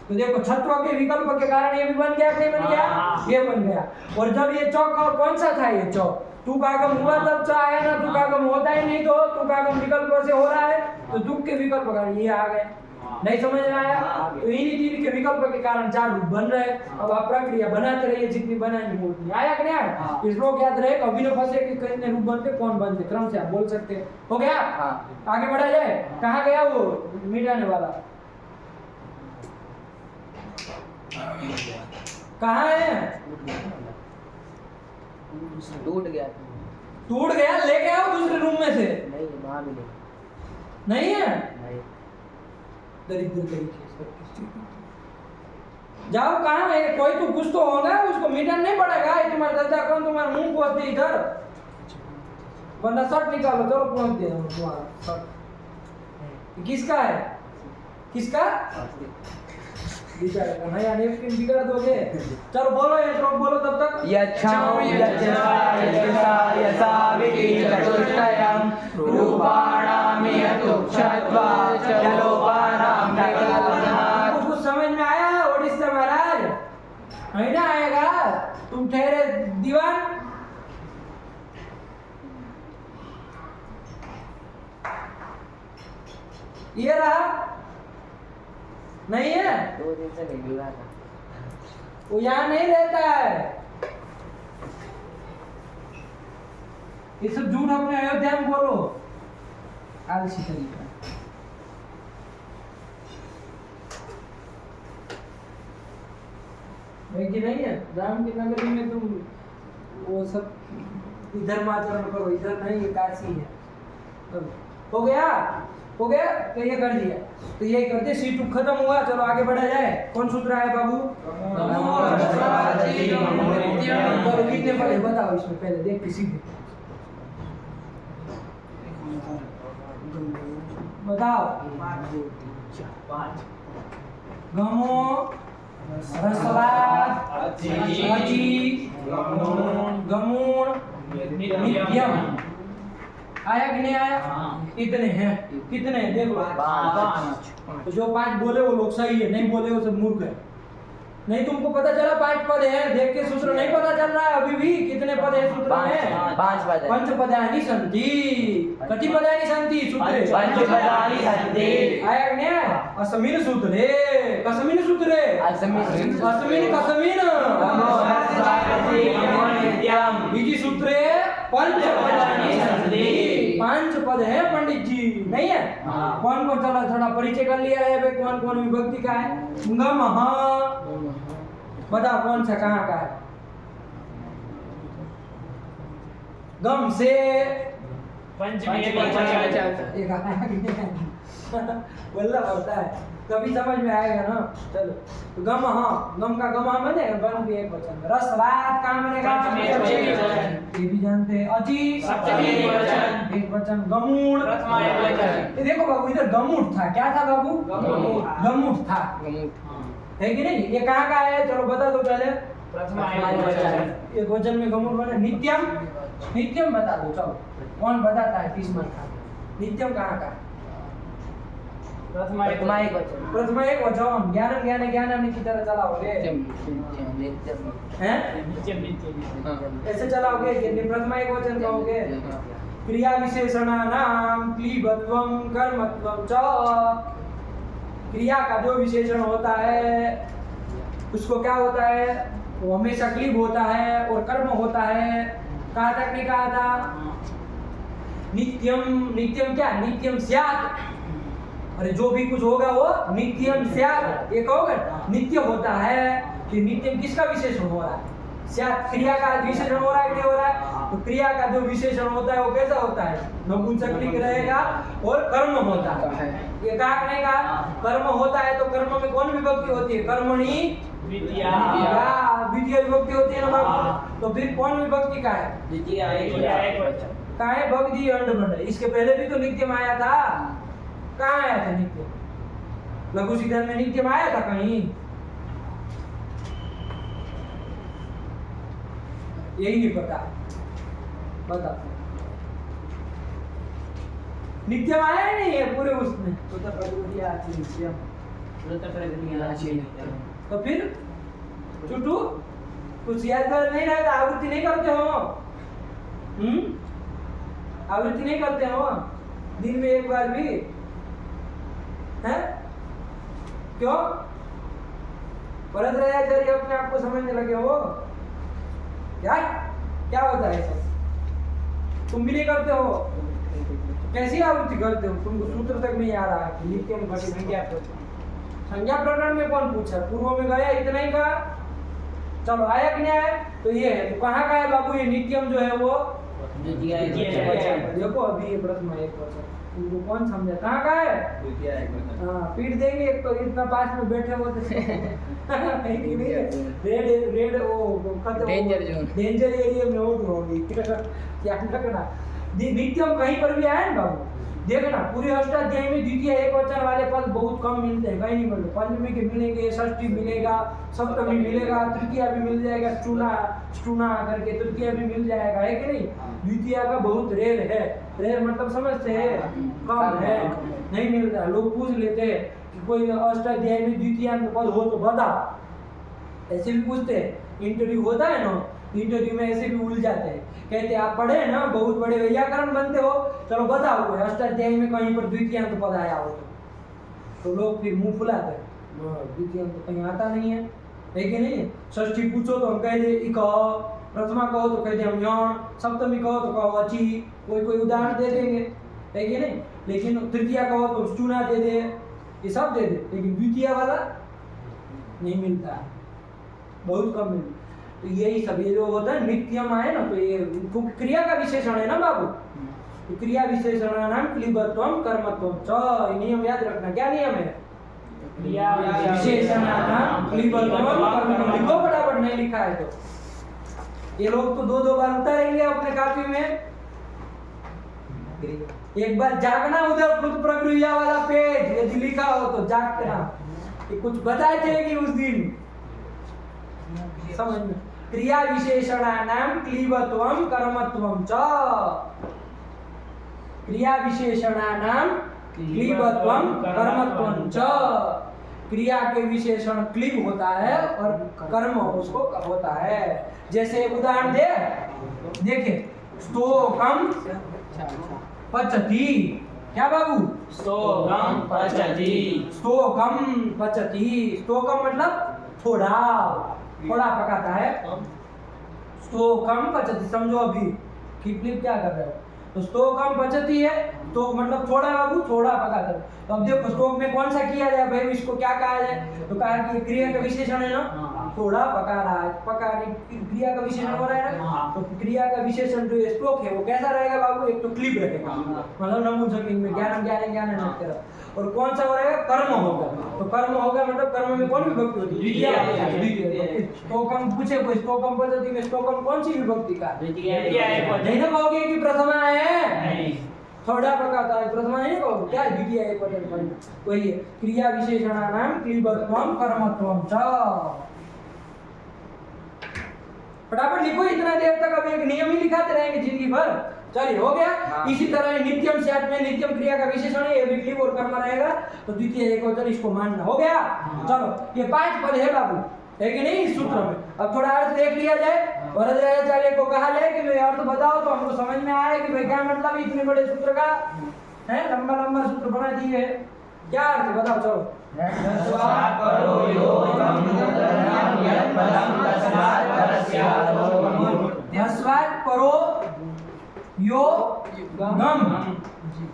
तो देखो छत्व के विकल्प के कारण ये भी बन गया कि नहीं बन गया? ये बन गया। और जब ये चौक कौन सा था? ये चौक तुकागम हुआ तब च आया ना, तुकागम होता ही नहीं तो तुकागम विकल्प से हो रहा है, तो दुख के विकल्प कारण ये आ गए। नहीं समझ में आया? तो इन्हीं तीन के विकल्प के कारण 4 रूप बन रहे। अब आप प्रक्रिया बनाते रहिए, जितनी बनानी हो उतनी। आया कि नहीं आया? इस लोग याद रहे, कभी न फंसे कि कितने रूप बनते, कौन बनते, क्रम से आप बोल सकते हैं। हो गया? आगे बढ़ा जाए। कहाँ गया वो मिटाने वाला? कहाँ है? टूट गया। लेके आओ दूसरे रूम में से। नहीं वहाँ भी नहीं है? नहीं। दरिद्र तरीके से जाओ। कहाँ है? कोई तो कुछ तो होगा, उसको मिटाना नहीं पड़ेगा। तुम्हारा दादा कौन तुम्हारा मुंह पोंछ दे इधर, वरना शर्ट निकालो। चलो पोंछ दे तुम्हारा शर्ट। किसका है? किसका? बिचारे का नया नेपकिन बिगाड़ दोगे। चलो बोलो ये श्लोक बोलो तब तक। यच्छौ यच्छा यच्छा यसाविति चतुष्टयम् रूपाणामिह तुच्छत्वा चलोपानां विकल्पनात्। कुछ समझ में आया ओडिशा महाराज? नहीं ना आएगा? तुम ठहरे दीवान। ये रहा नहीं है? 2 दिन से नहीं मिला था। वो यहाँ नहीं रहता है। ये सब झूठ अपने अयोध्या में बोलो, आलसी तरीका। है कि नहीं है? राम की नगरी में तुम वो सब धर्म आचरण करो, इधर नहीं, ये काशी है। हो गया? हो गया? तो ये कर दिया, तो ये करते सी2 खत्म हुआ। चलो आगे बढ़ा जाए। कौन सूत्र है बाबू? चलो कितने पढ़े बताओ इसमें, पहले देख के सीधे बताओ। गमो रसवाद अची गमूण नित्यम। आया कि नहीं आया? इतने हैं। कितने? देखो 5। तो जो 5 बोले वो लोग सही है, नहीं बोले वो सब मूर्ख है। नहीं तुमको पता चला 5 पद है, देख के सूत्र नहीं पता चल रहा है अभी भी कितने पद है सूत्र में? 5 पद है। पंचपदानि सन्ति। कति पदानि सन्ति सूत्रे? पंचपदानि सन्ति। आया कि नहीं? अस्मिन् सूत्रे कस्मिन् सूत्रे? अस्मिन् कस्मिन् इति सूत्रे पंचपदानि सन्ति। 5 पद है पंडित जी, नहीं है? कौन कौन, चलो थोड़ा परिचय कर लिया है भाई, कौन कौन विभक्ति का है? गमः, बताओ कौन सा कहाँ का है? गम से बोलना पड़ता है, कभी समझ में आएगा ना। चलो तो गम, हाँ गम का गम बने, गम भी एक वचन। रसवात कहाँ बनेगा? ये भी जानते हैं। अति एक वचन। गमूढ़ ये देखो बाबू, इधर गमूढ़ था, क्या था बाबू? गमूढ़ था, है कि नहीं? ये कहाँ का है? चलो बता दो पहले। एक वचन में गमूढ़ बने। नित्यम, नित्यम बता दो, चलो कौन बताता है? 30 मार्क का। नित्यम कहाँ का? प्रथमा एक वचन। ज्ञानम ज्ञान ज्ञानम की तरह चलाओगे हैं? ऐसे चलाओगे कि प्रथमा एक वचन कहोगे? क्रिया विशेषणानाम क्लीबत्वम कर्मत्वम च। क्रिया का जो विशेषण होता है उसको क्या होता है? वो हमेशा क्लीब होता है और कर्म होता है। कहाँ तक नहीं कहा था? नित्यम, नित्यम क्या? नित्यम स्यात्। अरे जो भी कुछ होगा वो नित्यम स्यात्, ये कहोगे नित्य होता है। कि नित्यम किसका विशेषण हो रहा है? स्यात् क्रिया का विशेषण हो रहा है, क्या हो रहा है? तो क्रिया का जो विशेषण होता है वो कैसा होता है? नपुंसकलिंग रहेगा और कर्म होता है। ये कहा नहीं कहा? कर्म होता है तो कर्म में कौन विभक्ति होती है? कर्मणि द्वितीया विभक्ति होती है ना बाबू। तो फिर कौन विभक्ति का है? द्वितीया एक वचन। कहाँ है? भक्ति अंड। इसके पहले भी तो नित्यम आया था। कहाँ आया था नित्यम? लघु सिद्धांत में नित्यम आया था कहीं? यही नहीं पता, बता। नित्यम आया ही नहीं है पूरे उसमें। तो फिर चुटू कुछ याद कर नहीं रहता? आवृत्ति नहीं करते हो? आवृत्ति नहीं करते हो दिन में एक बार भी? हैं? क्यों? परत रहे जरिए अपने आप को समझने लगे हो क्या? क्या होता है सब? तुम भी नहीं करते हो? कैसी आवृत्ति करते हो? तुमको सूत्र तक नहीं आ रहा है कि नित्यम घटी संज्ञा प्रकरण। संज्ञा प्रकरण में कौन पूछा? पूर्व में गया, इतना ही कहा। चलो आया कि नहीं आया? तो ये है। तो कहाँ का है बाबू ये नित्यम जो है वो? देखो अभी ये प्रथमा एक वचन, तुमको कौन समझा? कहाँ का है? हाँ पीट देंगे एक तो, इतना पास में बैठे होते रेड वो डेंजर एरिया में हो होगी। क्या रखना? नित्यम कहीं पर भी आया ना बाबू, देखना पूरे अष्टाध्याय में द्वितीय एक वचन वाले पद बहुत कम मिलते हैं, कहीं नहीं मिलते। पंचमी के मिलेंगे, षष्ठी मिलेगा, सप्तमी मिलेगा, तृतीया भी मिल जाएगा, स्टूना करके तृतीया भी मिल जाएगा, है कि नहीं? द्वितीय का बहुत रेयर है। रेयर मतलब समझते हैं? कम है, नहीं मिलता। लोग पूछ लेते हैं कि कोई अष्टाध्याय में द्वितीयांत पद हो तो बता, ऐसे भी पूछते हैं। इंटरव्यू होता है ना, इंटरव्यू में ऐसे भी उलझ जाते हैं, कहते हैं आप पढ़े ना, बहुत बड़े व्याकरण बनते हो, चलो बताओ कोई अष्टाध्याय में कहीं पर द्वितीयांत पद आया हो तो लोग फिर मुंह फुलाते हैं, द्वितीयांत तो कहीं आता नहीं है कि नहीं? षष्ठी पूछो तो हम कह दे इक, प्रथमा कहो तो कह दे हम यौन, सप्तमी कहो तो कहो अची, कोई उदाहरण दे देंगे, है कि नहीं? लेकिन तृतीया कहो तो चूना दे दे, ये सब दे दे, लेकिन द्वितीय वाला नहीं मिलता है, बहुत कम मिलता। तो यही सब ये जो होता है नित्यम आए ना, तो ये क्रिया का विशेषण है ना बाबू। तो क्रिया विशेषण नाम क्लीबत्वम कर्मत्वम च, नियम याद रखना। क्या नियम है? क्रिया विशेषण नाम क्लीबत्वम कर्मत्वम। लिखो फटाफट, नहीं लिखा है तो ये लोग तो दो बार उतारेंगे अपने कापी में। एक बार जागना उधर खुद प्रक्रिया वाला पेज, यदि लिखा हो तो जागना, ये कुछ बता जाएगी उस दिन, समझ में? क्रिया विशेषणानाम क्लीबत्वम कर्मत्वम च, क्रिया विशेषणानाम क्लीबत्वम कर्मत्वम च। क्रिया के विशेषण क्लिब होता है और कर्म उसको होता है। जैसे उदाहरण दे, देखिए स्तोकम पचति, क्या बाबू? स्तोकम पचति। स्तोकम पचति, स्तोकम मतलब थोड़ा थोड़ा पकाता है। स्तोकम पचति, समझो अभी कि क्लिप क्या कर रहे हो। तो स्तोकम पचति है तो मतलब थोड़ा बाबू, थोड़ा पकाता है। तो अब देखो स्तोक में कौन सा किया जाए भाई, इसको क्या कहा जाए? तो कहा कि क्रिया का विशेषण है ना, थोड़ा पका रहा है, पकाने की क्रिया का विशेषण हो रहा है ना। तो क्रिया का विशेषण जो स्ट्रोक है वो कैसा रहेगा बाबू? एक तो क्लिप रखेगा, मतलब नपुंसकलिंग में ज्ञान ज्ञान ज्ञान है। और कौन सा हो रहेगा? कर्म होगा। तो कर्म होगा मतलब कर्म में कौन विभक्ति होती है? द्वितीय। स्तोकम पूछे कोई, स्तोकम पद्धति में स्तोकम कौन सी विभक्ति का? नहीं ना कहोगे कि प्रथमा है, थोड़ा पकाता है, प्रथमा नहीं कहोगे, क्या द्वितीय एक वचन? वही है क्रिया विशेषणानाम क्लीबत्वम कर्मत्वम च। फटाफट लिखो, इतना देर तक अब एक नियम ही लिखाते रहेंगे जिंदगी भर। चलिए हो गया। इसी तरह नित्यम स्यात् में नित्यम क्रिया का विशेषण है, ये भी क्लिब और कर्म रहेगा, तो द्वितीय एकवचन इसको मानना। हो गया? चलो ये 5 पद है बाबू, है कि नहीं इस सूत्र में। अब थोड़ा अर्थ देख लिया जाए। वरदाचार्य को कहा जाए कि भाई अर्थ बताओ, तो हमको समझ में आया कि भाई क्या मतलब इतने बड़े सूत्र का है, लंबा लंबा सूत्र बना दिए है, क्या अर्थ बताओ? चलो तस्मात् परो यो गम तदन्यं यत् पदं तस्मात् परस्यात्। तस्मात् परो यो गम,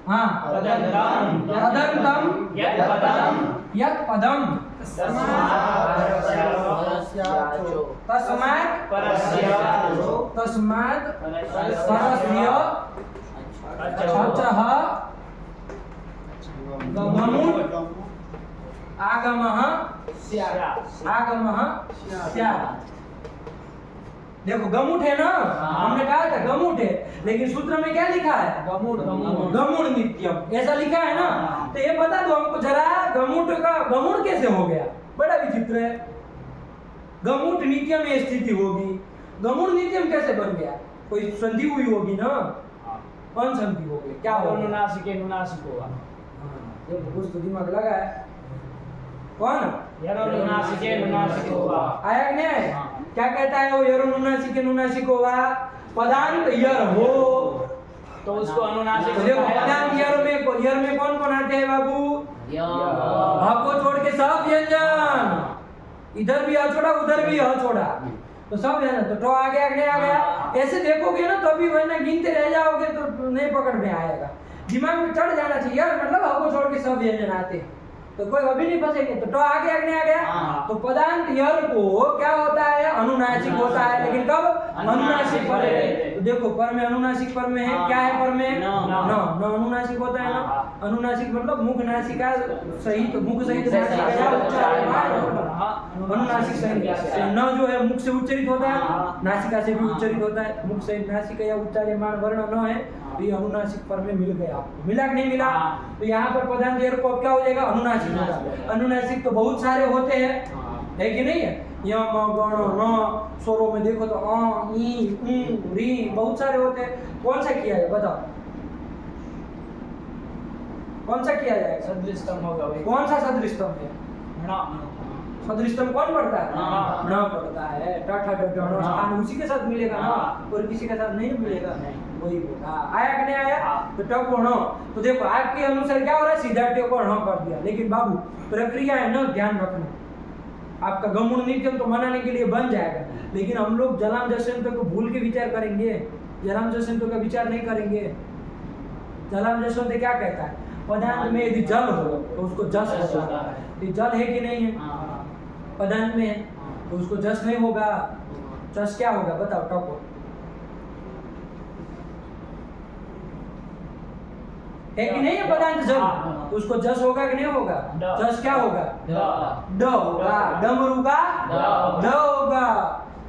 हाँ, तदन्तं तदन्तं यत् पदं यत् पदम तस्मात् परस्यात्। तस्मात् परस्यात्। तस्मात् परस्य अचः गमुट् आगमः स्यात्। देखो गमुट है ना, हमने कहा था गमुट है, लेकिन सूत्र में क्या लिखा है? गमुड़ नित्यम, ऐसा लिखा है ना। तो ये बता दो हमको जरा, गमुट का गमुड़ कैसे हो गया? बड़ा विचित्र है। गमुट नित्यम में स्थिति होगी, गमुड़ नित्यम कैसे बन गया? कोई संधि हुई होगी ना। कौन संधि हो गई? क्या होगा? अनुनासिके नुनासिक होगा। देखो कुछ तो दिमाग लगा है। कौन? अनुनासिके नुनासिक होगा। आया कि नहीं आया? क्या कहता है वो? यरुनुनासिके नुनासिक होगा, पदांत यर हो, तो उसको अनुनासिक। तो देखो पदांत यर में कौन कौन आते हैं बाबू? आपको छोड़ के सब व्यंजन, इधर भी अछोड़ा उधर भी अछोड़ा, तो सब व्यंजन। तो आ गया कि नहीं आ गया? ऐसे देखोगे ना तो अभी वरना गिनते रह जाओगे तो नहीं पकड़ में आएगा, दिमाग में चढ़ जाना चाहिए यार, मतलब आपको छोड़ के सब व्यंजन आते हैं, तो कोई अभी नहीं फंसेंगे। तो आ गया कि नहीं आ गया? तो पदांत यर को क्या होता है? अनुनासिक होता है, लेकिन कब? अनुनासिक पर है। तो देखो पर में अनुनासिक पर में है, क्या है पर में? न अनुनासिक होता है ना। अनुनासिक मतलब मुख नासिका सहित, मुख सहित नासिका अनुनासिक सहित। न जो है मुख से उच्चरित होता है, नासिका से भी उच्चरित होता है, मुख सहित नासिका या उच्चार्यमान वर्ण न है, तो ये अनुनासिक पर में मिल गया आपको। मिला कि नहीं मिला? तो यहाँ पर पदांत यर को अब क्या हो जाएगा? अनुनासिक होगा। अनुनासिक तो बहुत सारे होते हैं, है कि नहीं है? यम गण न स्वरों में देखो तो अ ई उ री बहुत सारे होते हैं। कौन सा किया जाए बताओ? कौन सा किया जाएगा? सदृष्टम होगा भाई। कौन सा सदृष्टम है? सदृष्टम कौन पढ़ता है? हाँ। न पढ़ता है। स्थान उसी के साथ मिलेगा ना, और किसी के साथ नहीं मिलेगा। वही होगा। आया कि नहीं आया? तो टक को न। तो देखो आपके अनुसार क्या हो रहा है? सीधा टे को न कर दिया, लेकिन बाबू प्रक्रिया है ना, ध्यान रखना। आपका गमुड़ नित्यम तो मनाने के लिए बन जाएगा, लेकिन हम लोग जलाम जसंत को भूल के विचार करेंगे, जलाम जसंत का विचार नहीं करेंगे। जलाम जसंत क्या कहता है? पदार्थ में यदि जल हो तो उसको जस होगा। ये जल है कि नहीं है? पदार्थ में है तो उसको जस नहीं होगा। जस क्या होगा बताओ? टको है कि नहीं है? पदार्थ जल, तो उसको जस होगा कि नहीं होगा? जस क्या होगा? ड होगा। डमरू का ड होगा।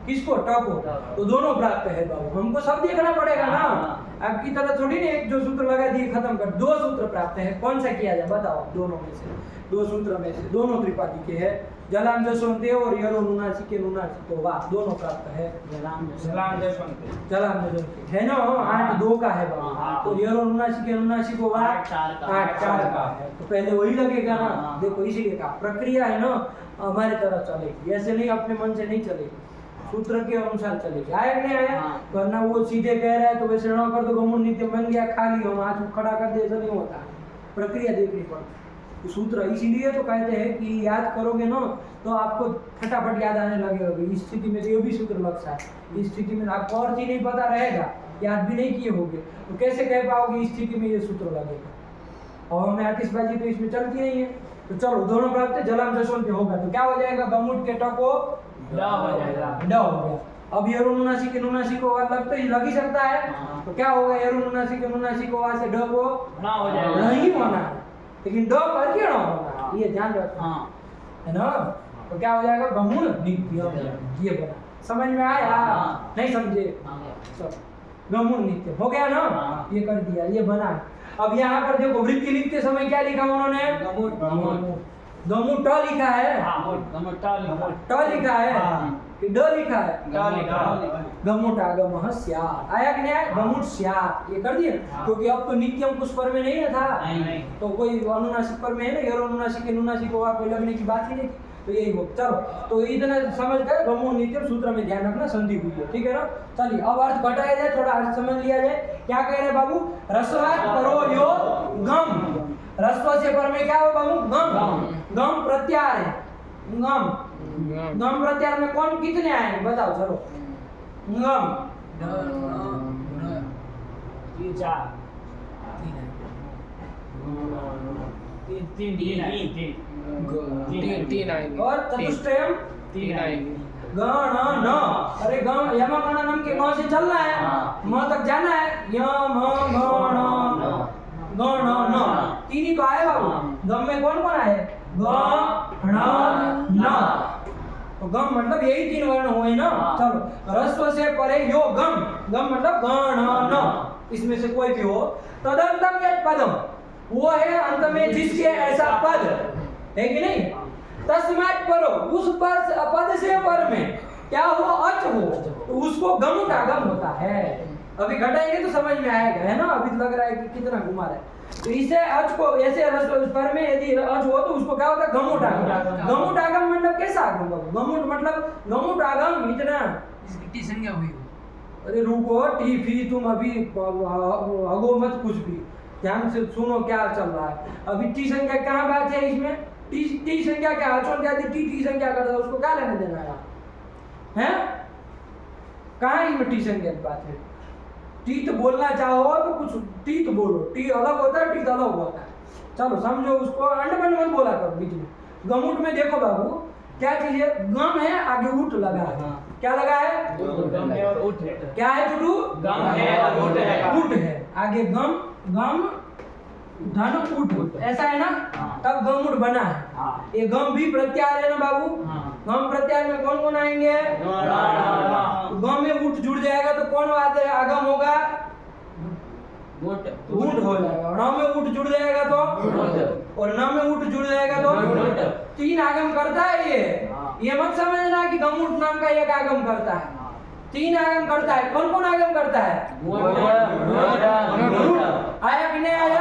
किसको ट को, तो दोनों प्राप्त है बाबू। हमको सब देखना पड़ेगा ना, आपकी तरह थोड़ी नहीं एक जो सूत्र लगा दिए खत्म कर। दो सूत्र प्राप्त है, कौन सा किया जाए बताओ, दोनों में से, दो सूत्र में से दोनों त्रिपादी के है, जलाम जसवंते और यरो नुनासी के नुनासी को वाह दोनों प्राप्त है। जलाम जसवंत जलाम जसवंते है ना, 8-2 का है बाबू, तो यरो नुनासी के नुनासी को वाह 8-4 का है, तो पहले वही लगेगा ना। देखो इसीलिए कहा प्रक्रिया है ना हमारी तरह चलेगी, ऐसे नहीं अपने मन से नहीं चलेगी, सूत्र के अनुसार चलेगी। आया नहीं आया, वरना वो सीधे कह रहा है तो वैसे न कर दो, गमुड़ नित्य बन गया खाली हम आज खड़ा कर दे, ऐसा नहीं होता, प्रक्रिया देखनी पड़ती। तो सूत्र इसीलिए तो कहते हैं कि याद करोगे ना तो आपको फटाफट याद आने लगेगा। इस स्थिति में ये भी सूत्र लगता है, इस स्थिति में आपको और चीज नहीं पता रहेगा, याद भी नहीं किए होगे, तो कैसे कह पाओगे इस स्थिति में ये सूत्र लगेगा। और हमें आतिशबाजी तो इसमें चलती नहीं है। तो चलो दोनों प्राप्त जलाम जसवंत होगा, तो क्या हो जाएगा, गमुट के टको ड हो जाएगा, ड हो गया। अब ये नुनासी के नुनासी को वाद लग तो ही लग ही सकता है, तो क्या होगा, ये नुनासी के नुनासी को वाद से ड को ना हो जाएगा, नहीं होना है, लेकिन ड पर क्यों ना होना, ये ध्यान रखना है ना। तो क्या हो जाएगा, गमुड़ नित्य, ये बना, समझ में आया, नहीं समझे, चलो गमुड़ नित्य हो गया ना, ये कर दिया, ये बना। अब यहाँ पर देखो वृत्ति लिखते समय क्या लिखा उन्होंने, गमुड़ ट लिखा है, ट लिखा है कि ड लिखा है, गमुट आगम स्यात्, आया कि नहीं आया, गमुट स्यात्, ये कर दिया, क्योंकि अब तो नित्यम कुछ पर में नहीं ना था, तो कोई अनुनासिक पर में है ना, यरो अनुनासिक के नुनासिक को कोई लगने की बात ही नहीं, तो यही हो। चलो तो इतना समझ गए, गमुड़ नित्यम सूत्र में ध्यान रखना, संधि हुई है, ठीक है ना। चलिए अब अर्थ घटाया जाए, थोड़ा अर्थ समझ लिया जाए। क्या कह रहे बाबू, रस्वात् परो यो गम, रस्व से पर में क्या हो बाबू, गम, गम प्रत्यार है, गम, गम प्रत्यार में कौन कितने आए बताओ, चलो गम ये चार, तीन आएंगे, और चतुष्टयम तीन आएंगे, गण न, अरे गण यम गण नम के गण से चलना है, म तक जाना है, यम गण न, तीन ही तो आए बाबू। गम में कौन कौन आए, गण न, तो गम मतलब यही 3 वर्ण हुए ना। चलो रस्व से परे यो गम, गम मतलब गण न, इसमें से कोई भी हो, तदंतम यत् पदम, वो है अंत में जिसके ऐसा पद है कि नहीं, तस्मात् परो, उस पद से पर में क्या हो, अच हो, तो उसको गमुट आगम होता है। अभी घटाएंगे तो समझ में आएगा, है ना, अभी लग रहा है कि कितना घुमा रहा है। तो इसे अच को ऐसे पर में यदि अच हो तो उसको क्या होता है, गमुट आगम। गमुट आगम मतलब कैसा आगम, गमुट मतलब गमुट आगम इतना, इसकी संज्ञा हुई, अरे रुको टी फी तुम अभी अगो मत कुछ भी, ध्यान से सुनो क्या चल रहा है। अभी टी संख्या कहाँ बात है इसमें, टी संख्या क्या, अचों क्या टी संख्या करता है, उसको क्या लेना देना है, कहाँ इसमें टी संख्या की बात है। टीत बोलना चाहो तो कुछ टीत बोलो, टी अलग होता है, टीत अलग होता है, चलो समझो उसको, अंडमंड मत बोला करो बीच में। गमुट में देखो बाबू क्या चीज है, गम है आगे उठ लगा है, क्या लगा है, गम है और उठ है, क्या है टुटू, गम है और उठ है, उठ है, आगे गम, गम धन उठ, ऐसा है ना, तब गमुट बना है। ये गम भी प्रत्यार है ना बाबू, गम प्रत्यार में कौन कौन आएंगे, गम में उठ जुड़ जाएगा तो कौन आगम होगा, उठ हो जाएगा, न में उठ जुड़ जाएगा तो, और न में उठ जुड़ जाएगा तो 3 आगम करता है ये मत समझना कि गमुट नाम का एक आगम करता है, 3 आगम करता है। कौन कौन आगम करता है, आया कि नहीं आया,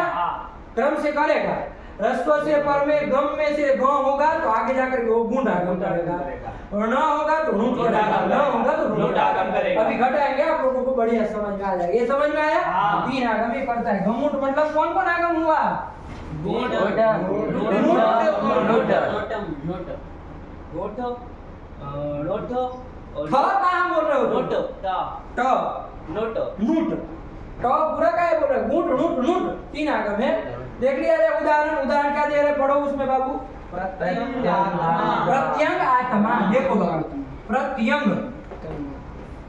क्रम से करेगा। रस्व से पर में गम में से ग होगा तो आगे जाकर वो गुण आगम करेगा, और न होगा तो नुट करेगा, न होगा तो नुट आगम करेगा। अभी घटाएंगे आप लोगों को बढ़िया समझ में आ जाएगा, ये समझ में आया, 3 आगम ये करता है। गमुट मतलब कौन कौन आगम हुआ, कहाँ बोल रहे हो, नूट ट पूरा क्या है बोल रहे, गुट नूट नूट 3 आगम है। देख लिया जाए उदाहरण क्या दे रहे, पढ़ो उसमें बाबू, प्रत्यंग आत्मा, देखो बाबू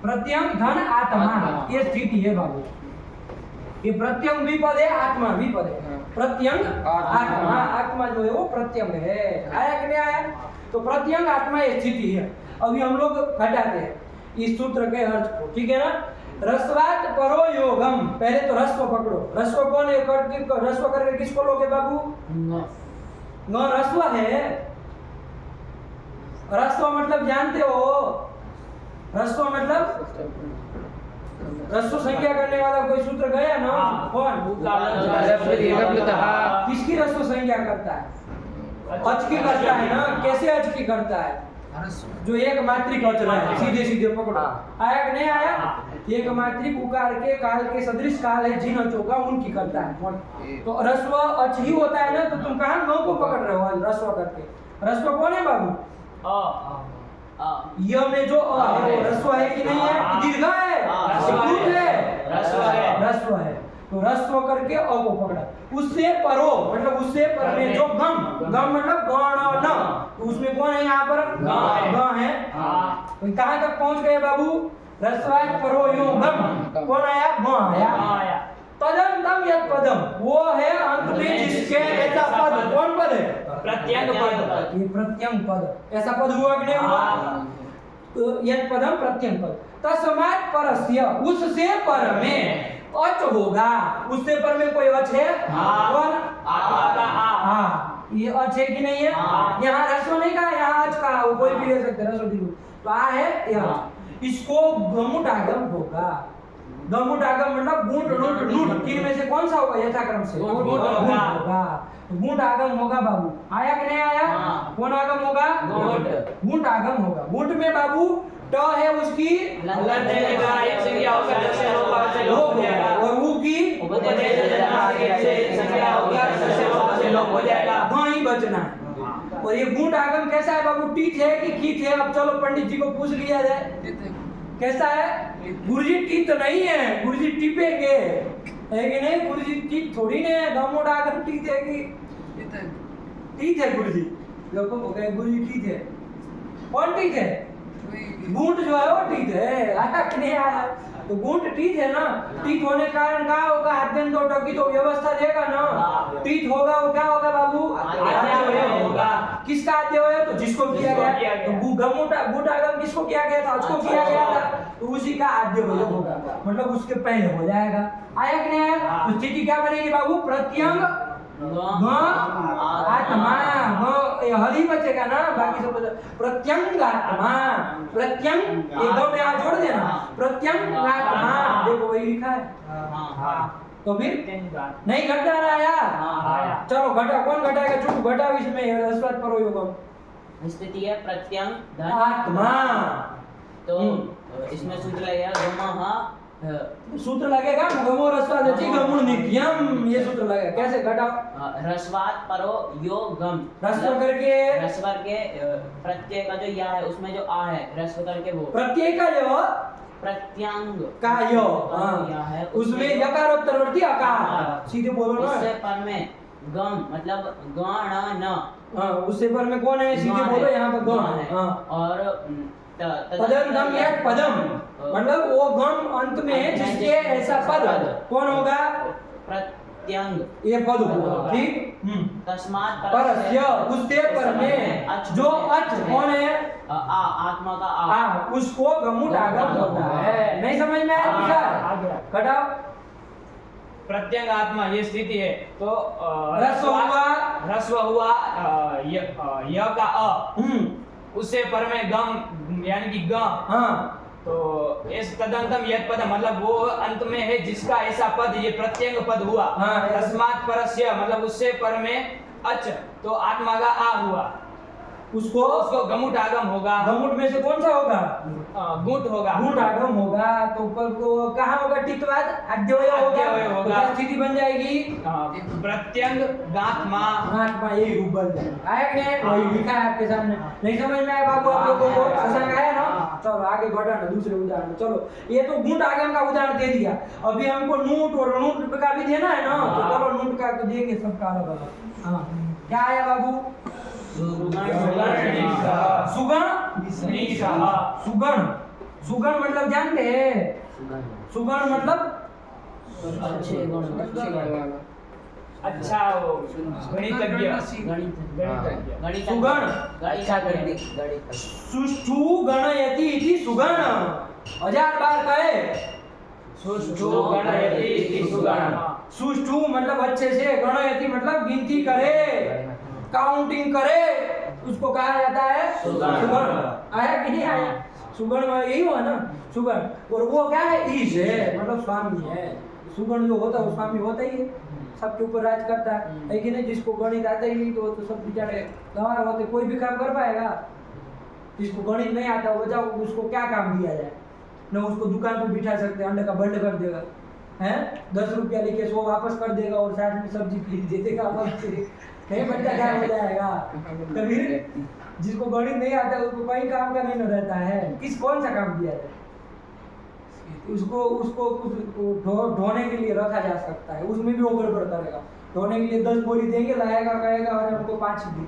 प्रत्यंग धन आत्मा, ये स्थिति है बाबू, ये प्रत्यंग भी पद है, आत्मा भी पद है, प्रत्यंग आत्मा, आत्मा जो है वो प्रत्यंग है, आया कि नहीं आया, तो प्रत्यंग आत्मा ये स्थिति है। अभी हम लोग घटाते हैं, इस सूत्र के अर्थ को, ठीक है ना। रस्वात परो योगम, पहले तो रस्व पकड़ो। रस्व कौन है? रस्व करके किसको लोगे बाबू? न रस्व है। रस्व मतलब जानते हो? रस्व मतलब रस्व संख्या करने वाला कोई सूत्र गया ना? कौन? किसकी रस्व संख्या करता है? अच की करता है ना। कैसे अच की करता है? जो एक मात्रिक अच रहा है, सीधे सीधे पकड़ो। आया कि नहीं आया? एक मात्रिक उकार के काल के सदृश काल है जिन अचों का, उनकी करता है। तो रस्व अच ही होता है ना, तो तुम कहाँ नौ को पकड़ रहे हो रस्व करके? रस्व कौन है बाबू? य में जो अ है वो रस्व है कि नहीं है? दीर्घ है? रस्व है। तो रस्व करके अ को पकड़ा। उससे परो मतलब उससे पर में जो गम, गम मतलब गण न, तो उसमें कौन है यहाँ पर? ग है। तो कहाँ तक पहुंच गए बाबू? रस्वाय परो यो गम, कौन आया? ग आया। तदंतम यत् पदम, वो है अंत में जिसके ऐसा पद। कौन पद है? प्रत्यंग पद। ये प्रत्यंग पद। ऐसा पद हुआ कि नहीं हुआ? तो यत् पदम प्रत्यंग पद। तस्मात् परस्य, उससे पर में अच होगा। उससे पर में कोई अच है? कौन? हाँ, ये अच है कि नहीं है? यहाँ रस्व नहीं कहा, यहाँ अच कहा। वो कोई भी ले सकते रस्व दिलू। तो आ है यहाँ। इसको गमुटागम होगा। गमुटागम मतलब गूंट नूट नूट, तीन में से कौन सा होगा यथाक्रम से? गूंट होगा। गूंट आगम होगा बाबू। आया कि नहीं आया? कौन आगम होगा? गूंट आगम होगा। गूंट में बाबू ट है उसकी और ऊ की ही बचना है। और ये गूंट आगम कैसा है बाबू? टीथ है कि कीथ है? अब चलो पंडित जी को पूछ लिया जाए, कैसा है? गुरुजी टीथ तो नहीं है, गुरुजी टिपेंगे है कि नहीं? गुरुजी टीथ थोड़ी नहीं है। गमुट आगम टीथ है कि टीथ है? गुरुजी देखो गुरुजी टीथ है। कौन टीथ है? गूंट जो है वो टीथ है। आया कि नहीं आया? तो गूंट टीथ है ना। टीथ होने के कारण क्या होगा? आद्यन दो टकी तो व्यवस्था देगा ना। टीथ होगा वो क्या होगा बाबू? आद्य होगा। किसका आद्य होगा? तो जिसको किया गया। तो गूंट आगम किसको किया गया था? उसको किया गया था, तो उसी का आद्य होगा, मतलब उसके पहले हो जाएगा। आया कि नहीं आया? तो स्थिति क्या बनेगी बाबू? प्रत्यंग आत्मा, हरि बचेगा ना, बाकी सब प्रत्यंग आत्मा। प्रत्यंग एकदम यहाँ जोड़ देना, प्रत्यंग आत्मा। देखो वही लिखा है। तो फिर नहीं घटा रहा यार। चलो घटा, कौन घटाएगा? चुप घटा इसमें रस्वात परो योगम। स्थिति है प्रत्यंग आत्मा। तो इसमें सूत्र लगेगा गमः, सूत्र लगेगा गमो रस्वात गमुण नित्यम, ये सूत्र लगेगा। कैसे घटाओ? रस्वात परो यो गम, रस्व करके रस्व के प्रत्यय का जो या है उसमें जो आ है रस्व करके वो प्रत्यय का जो प्रत्यंग का यो या है उसमें यकारोत्तरवर्ती अकार, सीधे बोलो ना। उससे पर में गम मतलब गण न, उससे पर में कौन है? सीधे बोलो यहाँ पर गण है। और तदंतम यत् पदम मतलब वो गम अंत में है जिसके ऐसा पद। कौन होगा? प्रत्यंग, ये पद होगा। ठीक। तस्मात् परस्य, उससे पर में जो अच कौन है? आत्मा का आ, उसको गमुट आगम होता है। नहीं समझ में आया? विचार घटाओ। प्रत्यंग आत्मा ये स्थिति है। तो रस्व हुआ, रस्व हुआ य का अ, उससे पर में गम यानी कि ग। हाँ। तो इस तदंतम यत् पद मतलब वो अंत में है जिसका ऐसा पद, ये प्रत्यंग पद हुआ। तस्मात् परस्य मतलब उससे पर में अच, तो आत्मा का आ हुआ, उसको गमुट आगम होगा। गमुट में से कौन सा होगा? गुट होगा। गुट आगम होगा। तो कहाँ होगा? टित्वाद अद्यवय होगा। तो स्थिति बन जाएगी प्रत्यंग गात्मा। गात्मा, यही रूप बन जाएगा। आया कि नहीं? वही लिखा है आपके सामने। नहीं समझ में आया बाबू आप लोगों को? शशांक आया ना? चलो आगे बढ़ाना दूसरे उदाहरण। चलो ये तो गुट आगम का उदाहरण दे दिया। अभी हमको नूट और नूट का भी देना है ना, तो चलो नूट का तो देंगे सबका अलग अलग। हाँ, क्या आया बाबू? सुगण। सुगण, सुगण मतलब जानते हैं? सुगण मतलब अच्छे गुण, अच्छा वो गणितज्ञ गणितज्ञ सुगण अच्छा कर दी गाड़ी सुष्ठु गणयति इति सुगण 1000 बार कहे सुष्ठु गणयति इति सुगण सुष्ठु मतलब अच्छे से, गणयति मतलब गिनती करे, काउंटिंग करे, उसको कहा जाता है सुगण। आया कि नहीं आया? सुगण में यही हुआ ना सुगण। और वो क्या है? ईश है, मतलब स्वामी है। सुगण जो होता है वो स्वामी होता ही है, सबके ऊपर राज करता है कि नहीं? जिसको गणित आता ही नहीं तो सब बेचारे गंवार होते, कोई भी काम कर पाएगा? जिसको गणित नहीं आता वो जाओ उसको क्या काम दिया जाए? न उसको दुकान पर बिठा सकते हैं, अंडे का बंद कर देगा हैं, 10 रुपया लेके 100 वापस कर देगा और साथ में सब्जी खरीद दे देगा, नहीं बच्चा क्या हो जाएगा? कबीर जिसको गणित नहीं आता उसको कहीं काम का नहीं न रहता है। किस कौन सा काम दिया जाए? उसको ढोने के लिए रखा जा सकता है, उसमें भी वो गड़बड़ करेगा। ढोने के लिए 10 बोरी देंगे, लाएगा कहेगा अरे हमको 5 दी,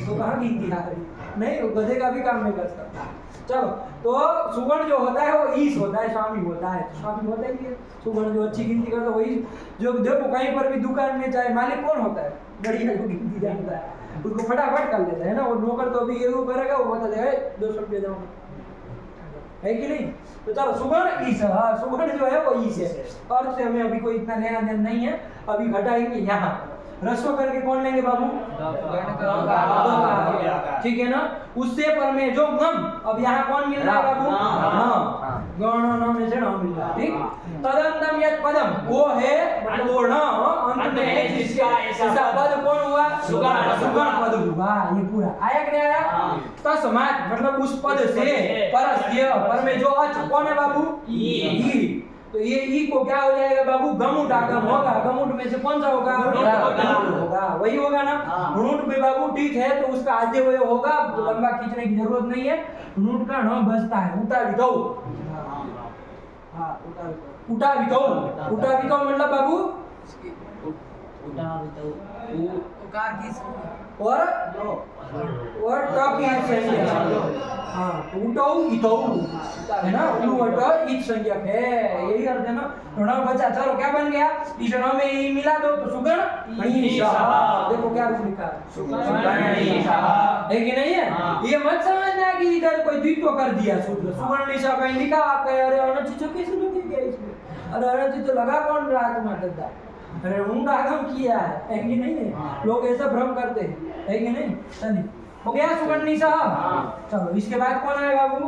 तो कहाँ गिनती आ रही? नहीं, वो गधे का भी काम नहीं कर सकता। चलो, तो सुगण जो होता है वो ईश होता है, स्वामी होता है। तो स्वामी होता ही है सुगण, जो अच्छी गिनती करता है वही। जो देखो कहीं पर भी दुकान में चाहे मालिक कौन होता है? बढ़िया को गिनती जानता है, उसको फटाफट कर लेता है ना। और नौकर तो अभी ये करेगा, वो बता देगा 200 रुपये दो, है कि नहीं? तो चलो सुगण ईश, हाँ सुगण जो है वो ईश है। और से हमें अभी कोई इतना लेना देना नहीं है, अभी घटाएंगे यहाँ। रस्व करके कौन लेंगे बाबू? ठीक है ना? उससे पर में जो गम, अब यहाँ कौन मिल रहा है बाबू? हाँ, गण में से न मिल रहा है, ठीक। तदंतम यत् पदम, वो है मतलब वो न अंत में है जिसका ऐसा पद कौन हुआ? सुगण, सुगण पद हुआ। ये पूरा आया कि नहीं आया? तस्मात् मतलब उस पद से, परस्य पर में जो अच कौन है बाबू? ई। तो ये ई को क्या हो जाएगा बाबू? गमुट आगम होगा। गमुट में से कौन सा होगा? होगा, वही होगा ना। ढूंढ में बाबू ठीक है, तो उसका आधे हुए होगा, लंबा खींचने की जरूरत नहीं है। ढूंढ का न बचता है उठा विधौ। हाँ, उठा विधौ। उठा विधौ मतलब बाबू उकार की और टॉकी संज्ञा। हाँ, तो उठौ इथौ है ना, उठ इत संज्ञक है, यही अर्थ है ना। ढूंढा बचा, चलो क्या बन गया? ईशा में ई मिला दो तो सुगण ईशा। देखो क्या रूप लिखा है, सुगण ईशा, है कि नहीं है? ये मत समझना कि इधर कोई द्वित्व कर दिया सूत्र। सुगण ईशा कहीं लिखा, आप कहे अरे अनुचित कैसे लिख गया इसमें? अरे अनुचित तो लगा कौन रहा तुम्हारा दद्दा? अरे ऊंट आगम किया है कि नहीं है? लोग ऐसा भ्रम करते हैं, है कि नहीं? चलिए हो गया सुगण ईशा। चलो इसके बाद कौन है बाबू?